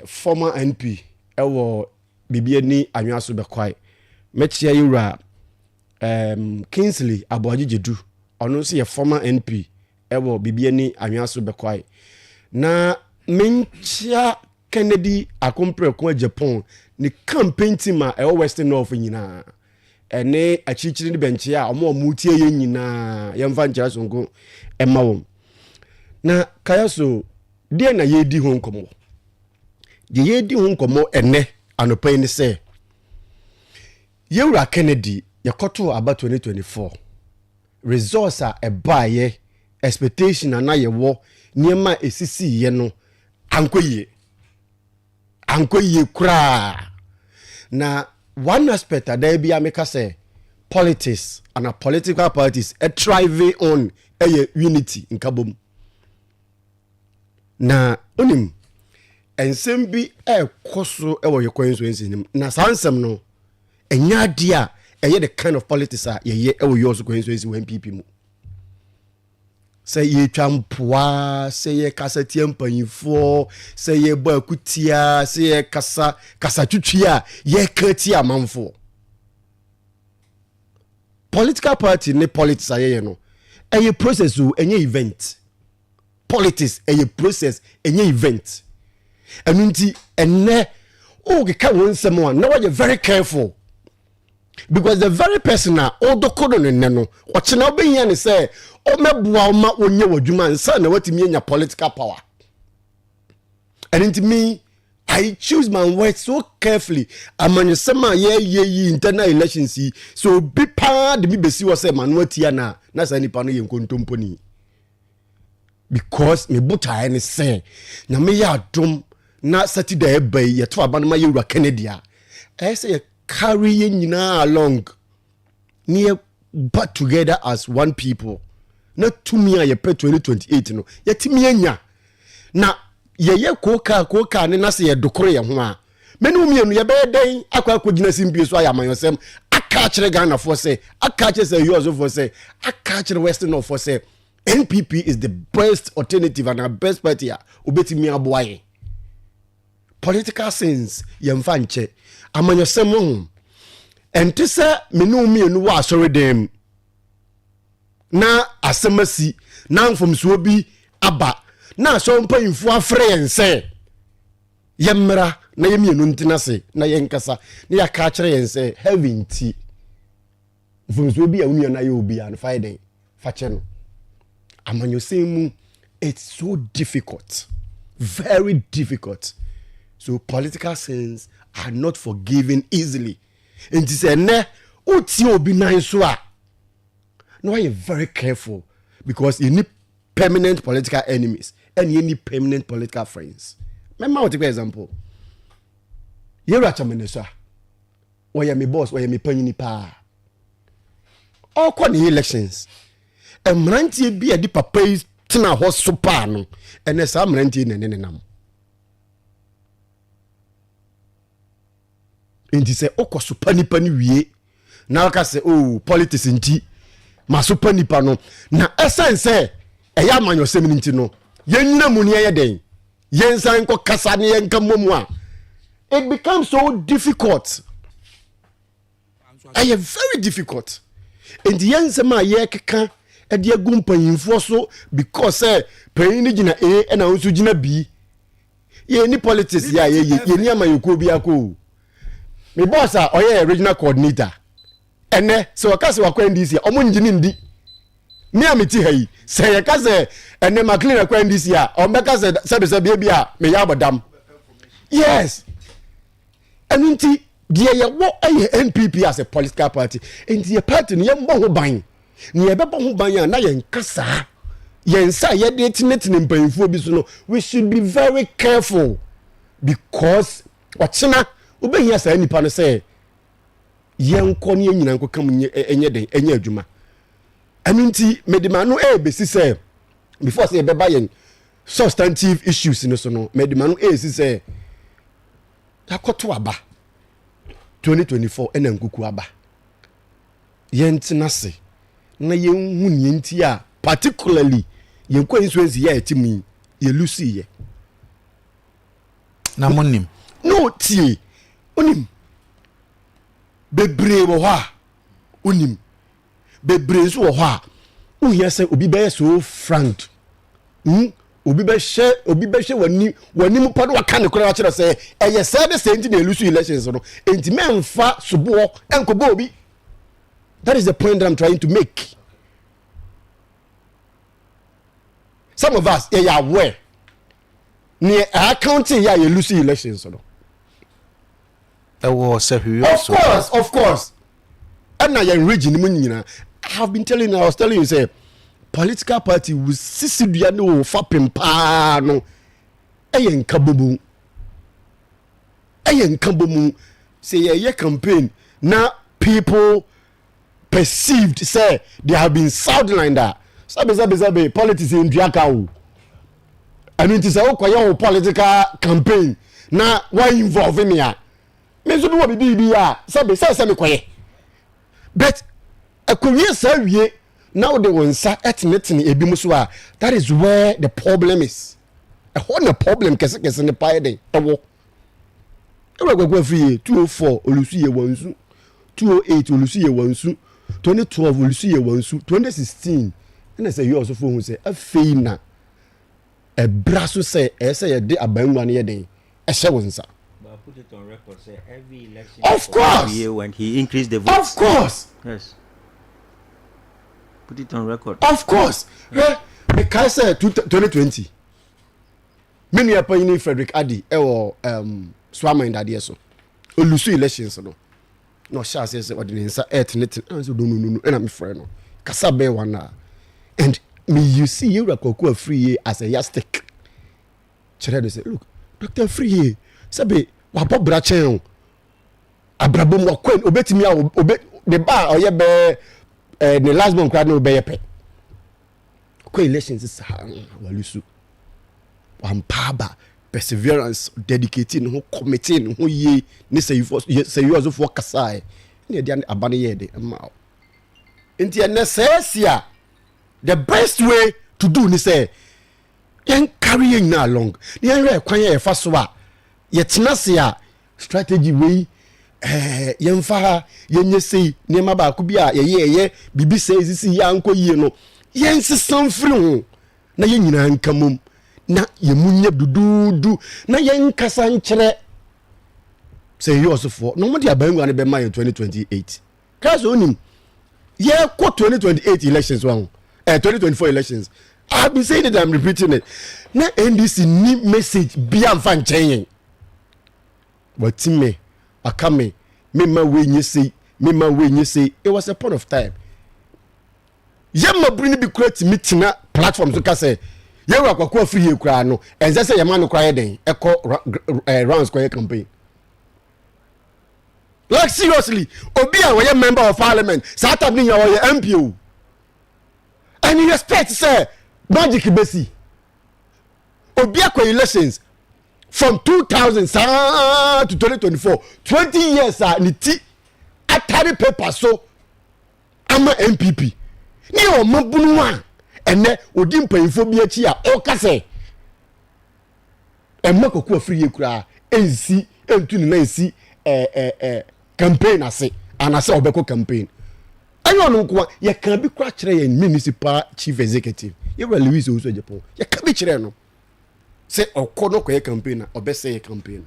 former NP ewo bibie ni anwaso bekwai mechia Yura Kingsley Aboajijedu ono se ye former NP ewo bibie ni anwaso bekwai na menchia Kennedy akompre ko Japan ni campaign team a Western North nyina ene achichiri ni benchia omo mutie ye nyina yemfa nchira sonko ema wom na Kayaso de na ye di ho nkomo de ye di ho nkomo ene anopa ni se Yewura Kennedy yakoto aba 2024 results a ebaye expectation na ye wo niema esisi ye no ankoye kura na one aspect that be make say politics and a political parties a thrive on a unity in kabom na onim ensem bi koso e wo ye coincidence nim na sansem no enya dia the kind of politics a ye e wo yo so coincidence when people mu say ye champoa say ye kasa tiempanyifo say ye bo akutia say ye kasa twitwia ye katia manfo political party ne politics aye no eye process o enye event politics eye process enye event anunti enne o ge ka won semo na we very careful because the very person a odokodo ne no o chena obenya ne say o mebua ma onye wadwuma nsa na watimi anya political power. And into me, I choose my words so carefully. Among some ye internal elections, so be part the BBC was a man what na any pano yen kontomponi. Because me buta any say na me ya dum na Saturday bay ye to abanma Yewura Kennedy. I say carry nyina along near but together as one people. Not to me ye pe 2028 no. Yetimi anya. Na ye koka ne na se ye dokore ye ho a. Menu mienu ye be den akwa akogina simpie so ayamayosem aka kire Ghana for say aka kire say yours for say aka kire Western North for say NPP is the best alternative and our best party obetimi aboaye. Political sense ye mfa nche amanyosem ho. Ente se menu mienu wa asori dem na asemasi na mfomsuo bi aba na so mpanyimfo afre yense yemra na yemienu ntinase na yenkasa na yaka kire yense heaven ti mfomsuo bi a unyo na ye obi an faiden fache no amanyosemu. It's so difficult, very difficult. So political sins are not forgiven easily. And this ne uti obi nan so a no, you very careful because you need permanent political enemies and you need permanent political friends. Remember, I'll take an example. You're a chairman, or you're my boss, or you're my penny pa. All the elections. And Mranti be a deeper pays tina horse supano, and there's some Mranti in an and he say, Oko supani pani we. Now I say, oh, politics in tea. Masupa nipa no na essence eya manyo seminti no yenna muni ye den yensan ko kasa ne yenka momu a it becomes so difficult. I am very difficult and yensema ye keka e de agumpanyimfo so because payin ni gina A na unsu gina B ye ni politics ya ye ni amayoko bi akọ me boss a oye regional coordinator ene se wakase wakwa ndisi omo njini ndi me ameti hayi se yakase ene maclean akwa ndisi a ombeka se bia a me ya bodam yes anunti die ye wo NPP as a political party enti ye party ne yembo ho ban ne ye bebo ho ban ya na ye nkasa ye nsa ye de tinetine mpanfo bi so no we should be very careful because wachina obehia sa nipa no say yenko ne nyina nko kam enye den enye adwuma anunti medimano besi say before say beba yen substantive issues no so no medimano si say akoto aba 2024 ena nkuku aba yentina se na yenhu nti a particularly yenko influence ya etimi ye lucy ye na monim no tie onim bebre wo ha onim bebre so wo ha uhia se obi be so frank obi be share wani mu pado aka ne kora kire say eye say the same thing dey lose elections no enti memfa subo enkobo obi. That is the point that I'm trying to make. Some of us are aware near accounting ya you lose elections no. Of course. And now you're region I have been telling you, I was telling you say political party will sisidia no fapem pa no eyen kabomu say ye campaign now people perceived say they have been sidelined that sabe politics in Duaka. I mean to say your political campaign now why involve in here me so do be ya sabe me kwaye but a career say now they won sa etnetini ebi muso a that is where the problem is a whole problem kese ne pae den ewo gwagwa free 204 olusuye wansu 208 olusuye wansu 2012 olusuye wansu 2016 na say you also for hu say afeina e braso say e say ye de abanwa ne ye den e hye wonsa. But put it on record say every election of course year when he increased the votes. Of course. Yes. Put it on record. Of course. Yeah. The Kayaso 2020. Many are paying Frederick Adi or Swama in that year so. Olusu elections no. No sha says what the answer ethnic answer no and I'm friend no. Kasa be one na. And me you see you rakoko free as a yastic. Chere say look, Dr. Free sabe wa bo brachen abrabom wa kwen obetimi a obet the bar or ye be the last one crowd no be pe co-elections is walusu wampaba perseverance dedicating who committing who ye ni say you also for kasai ni dia abane ye de ma nti necessary the best way to do ni say yen carrying na along yen re kwan ye fa so a ye tenase a strategy way yemfa yenye sei nema ba ku bia ye bibi sei sisi ya nko yie no yensesam firi ho na yenyina nkamum na yemunye dududu na yenkasa nkyere say you also for no mo dia bangu ane be ma 2028 kaso onim ye ko 2028 elections one 2024 elections I have been saying it, I'm repeating it na NDC ni message bia mfa nchen watime akame mema wenye say it was a point of time yamma bring bi create meeting na platform so ka say ye wa kwakwa free kura no enze say yama no kura den e rounds kwa campaign like seriously obi a we member of parliament sata ni ya we MPO and you expect say magic besi obi akwa elections from 2000 to 2024 20 years ni ti atari paper so ama MPP ni o mabunu a ene odi mpanyfo bi achi a o ka say emako afri yekura ensi entu ni na ensi campaign ase anase obeko campaign ayo no nko ye kan bi kwa kire ye municipal chief executive ye were Louis Oso Japan ye kan bi kire no say okono ko ye campaign obese ye campaign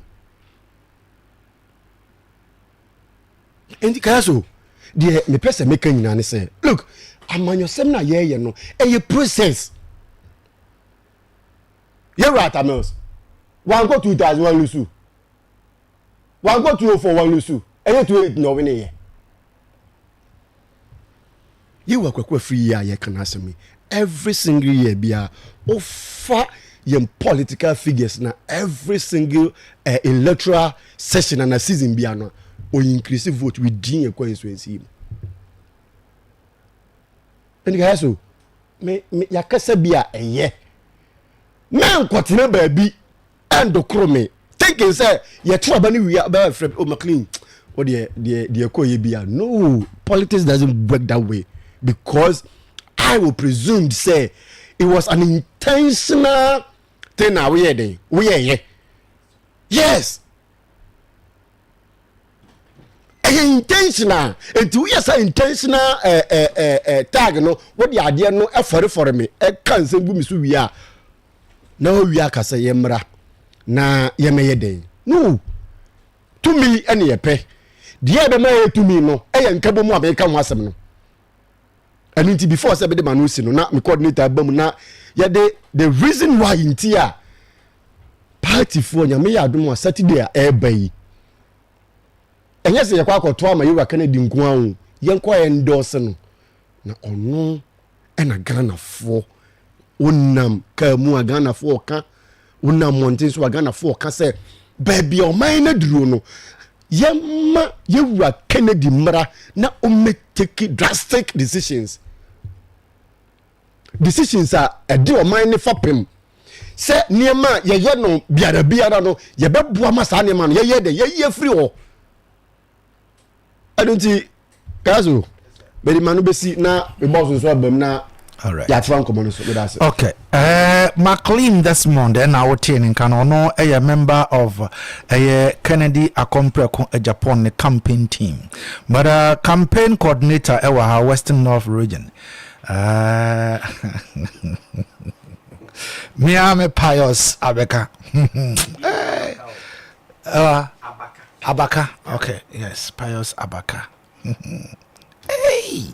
endi Kayaso de me pese make nyina ne say look amanyosem na ye no e process ye right amels one go 2001 lusu one go 204 one lusu e 28 no we ne ye wa kwakwa free ya ye kan asemi every single year bia offer yem political figures na every single electoral session and a season bia no o increase vote within a constituency and Kayaso me yakasa bia eye man kwatena baabi and okrome thinking say ye trouble ni we about free o McLean or the ko ye bia no politics doesn't work that way because I will presume say it was an intentional thing now we are yes intentional and we are intentional tag no what the idea no for me e kan say bu mi so wi a na o wi akasa yemra na yemeye den no to me ene ye pe de be ma ye to me no e ye nkabo mu abeka ho asem no and nti before say be de manusi no na me coordinator bam na ye the reason why nti a party for nyame ya adom Saturday a ebai enye se ye kwa akoto ama ye wa Kennedy nko anwo ye nko ye endorse no na ono ena Ghana fo onam ka mu a Ghana fo ka onam montin so Ghana fo ka se baby o man na duro no yemma yewura Kennedy mra na o me take drastic decisions are edi o man ne fapem se niema ye no biara no ye beboa ma sa niema no ye de ye free o adonti Kayaso bedi manu besi na me boss so abam na all right ya twan komo no so that's it. Okay McLean Desmond and our team can no a member of a Kennedy Akompreko a Japan campaign team but campaign coordinator our Western North region Miami Pius Abeka Abaka okay yes Pius Abaka hey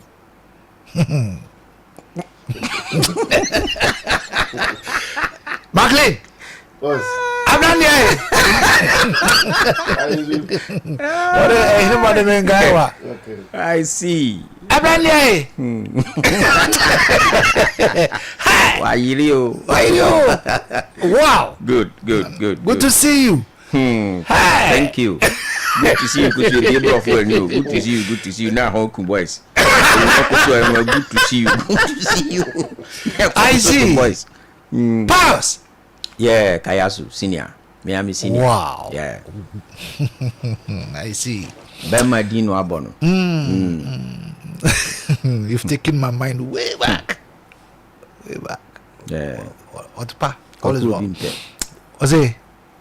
McLean boss I'm not here what anybody mean guy I see I'm not here why you wow good to see you thank you good to see you good to be able for you good to see you now how boys good to see you I see boys Pass yeah Kayaso senior Miami senior wow yeah I see Bema Dino Abono you've taken my mind way back yeah what pa all is well was it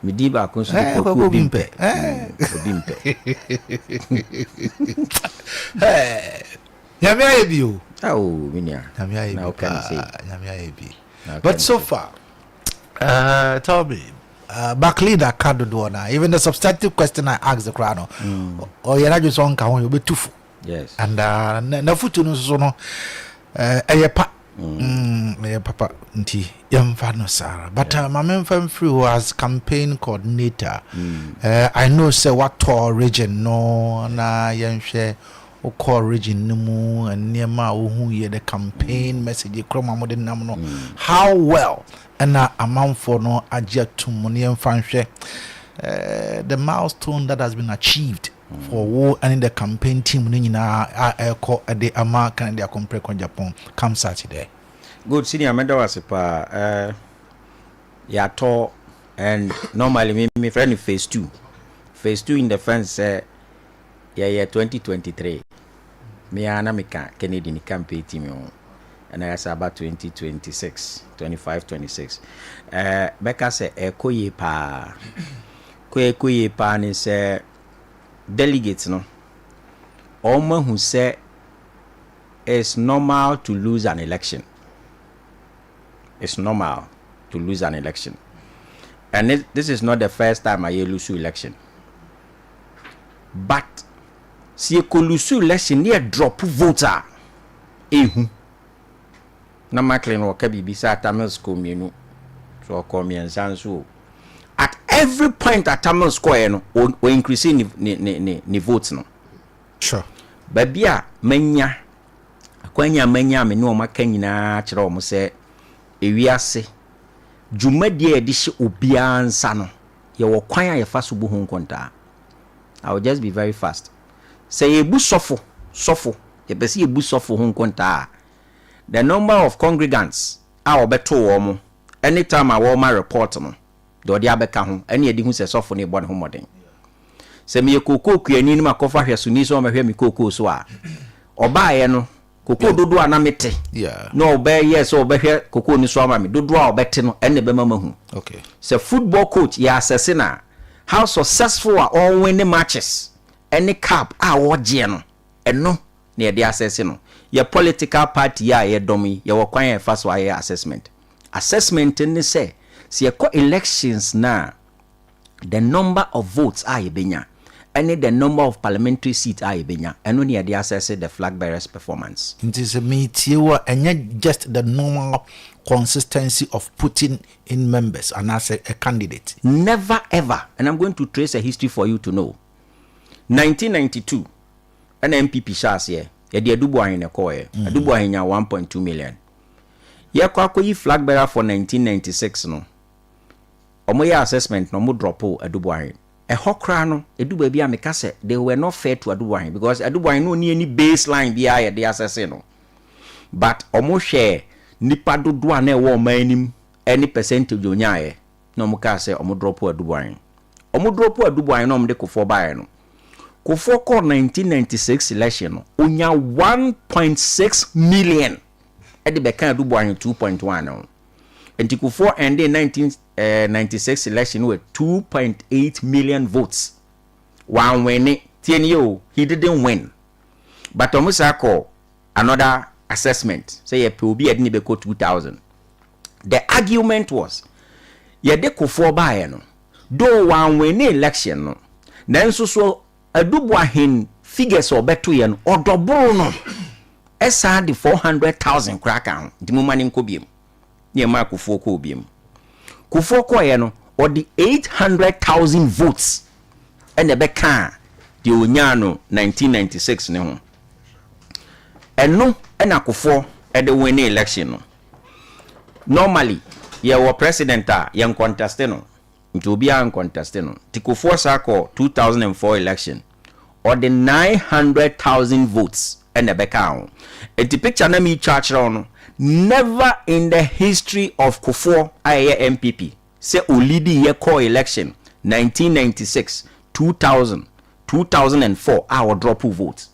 Midiba konso ko bimpe Nyame ayebi o minia Nyame ayebi now can say Nyame ayebi but so far tell me back leader card do na even the substantive question I asked the crowd or you just on ka ho you be tufu yes and na futu no so no eyepa papa nti yamfa no sara but my man free as campaign coordinator I know say what region no na yenhwe o core region no mu anema ohu ye the campaign message kroma mo de nam no how well and amount for no ajetum no yemfa nhwe the milestone that has been achieved for war and in the campaign team no nyina eko de ama Canada Akompreko Japan come Saturday good senior meda was pa ya to and normally me friend phase 2 in the fence yeah 2023 me ana meka Canadian campaign team and I say about 2026 beka say ekoye pa koye pa ni say delegates no Oma who say it's normal to lose an election. It's normal to lose an election. And this is not the first time I lose election. But si you lose election near drop voter na maklen wo ka bibisa Tamil school menu so call me and sanso at every point at Tamil square no we increasing ni votes no sure babia manya akwanya manya me no maka nyina kire o mo se ewiase dwumadie de hye obia nsa no ye wo kwan a ye fa so bu hu nkonta I will just be very fast say ye bu sofo ye pese ye bu sofo hu nkonta the number of congregants a obeto wo mo anytime a wo ma report no do de abeka ho ene ye di hu se sofo ne bo ne ho moden se me kokoko kuani ni makofa hweso ni so mahwe me kokoko so a oba ye no koko dodo ana mete no oba yes obehwe koko ni so ama me dodo a obete no ene be mama hu okay se football coach ya assess na how successful are all winning matches any cup a wo je no eno na ye de assess no your political party ya ye domi ye wo kwan ye fa so aye assessment ni say See elections now. The number of votes are yebenya. And the number of parliamentary seats are yebenya. And only the assess the flag bearers' performance. It is a meteor and not just the normal consistency of putting in members and as a candidate. Never ever. And I'm going to trace a history for you to know. 1992, an MPP shas here. Yedi Adubuahin in a coy. Adubuahin 1.2 million. Yakwakoyi flag bearer for 1996 no. Omoya assessment no mo dropo Adubuahin. A hokra no Adubu bia meka say they were not fair to Adubuahin because Adubuahin no ni any baseline bia the assess no. But omo share nipa dodoa na ewo manim any percentage onyae no mo ka say omo dropo Adubuahin. Omo dropo Adubuahin no mo de kofo bae no. Kofo ko 1996 election no onya 1.6 million. Edi beka Adubuahin 2.1 no. And Kofo ended 1996 election with 2.8 million votes. One winning, he didn't win. But Omusako, another assessment, say a POB at Nibeko 2000. The argument was, Yede Kofo Bayano, though one winning election, no, then so Adubuahin figures or betuyan or double SR the 400,000 crack the Mumanin Kobium. Near Mark Kufoko Bium. Kufoko Yano or the 800,000 votes and the Beka the Unyano 1996 no. And no and Akufo at the winning election. No. Normally, your president young contestano. It will be uncontestano. Tikufo Sako 2004 election or the 900,000 votes and the Beka. And the picture na me church on. Never in the history of Kufo Aye MPP say Olidi ye call election 1996, 2000, 2004 our drop of votes.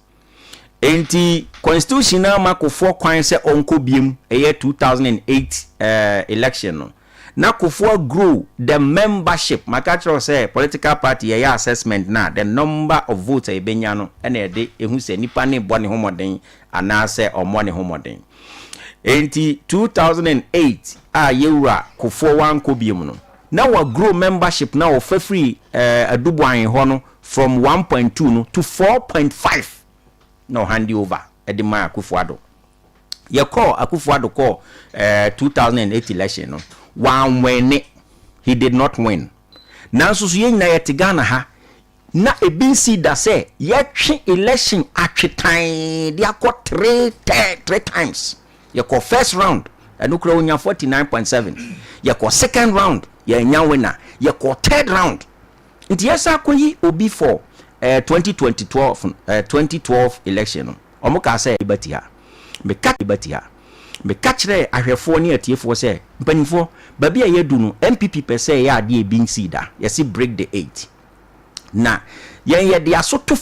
Enti constitutional ma Kufo kwan say onko biem year 2008 election no. Na Kufo grew the membership. Makatro say political party ye assessment na the number of votes e benya no na e de ehu se nipa ne bone homoden ana say omone homoden. Enti 2008 yewura Kofo wan kobium no na wa grow membership na of free Adubuahin ho no from 1.2 no to 4.5 no hand over edema Akufuado ye call Akufuado call 2008 election no one win he did not win na so ye nyina yetigana ha na ebinsi da say ye twe election atwetan dia ko 3 times. You call first round, and you call 49.7. You call second round, you are winner. You call third round. It yes, I obi for 2012 election. Omoka say betia. Me catch betia. Me catch there. I have 4 near TF4 say. Benifo, baby ye do no MPP per se ya die being sida. You see break the 8. Na ye they are so too for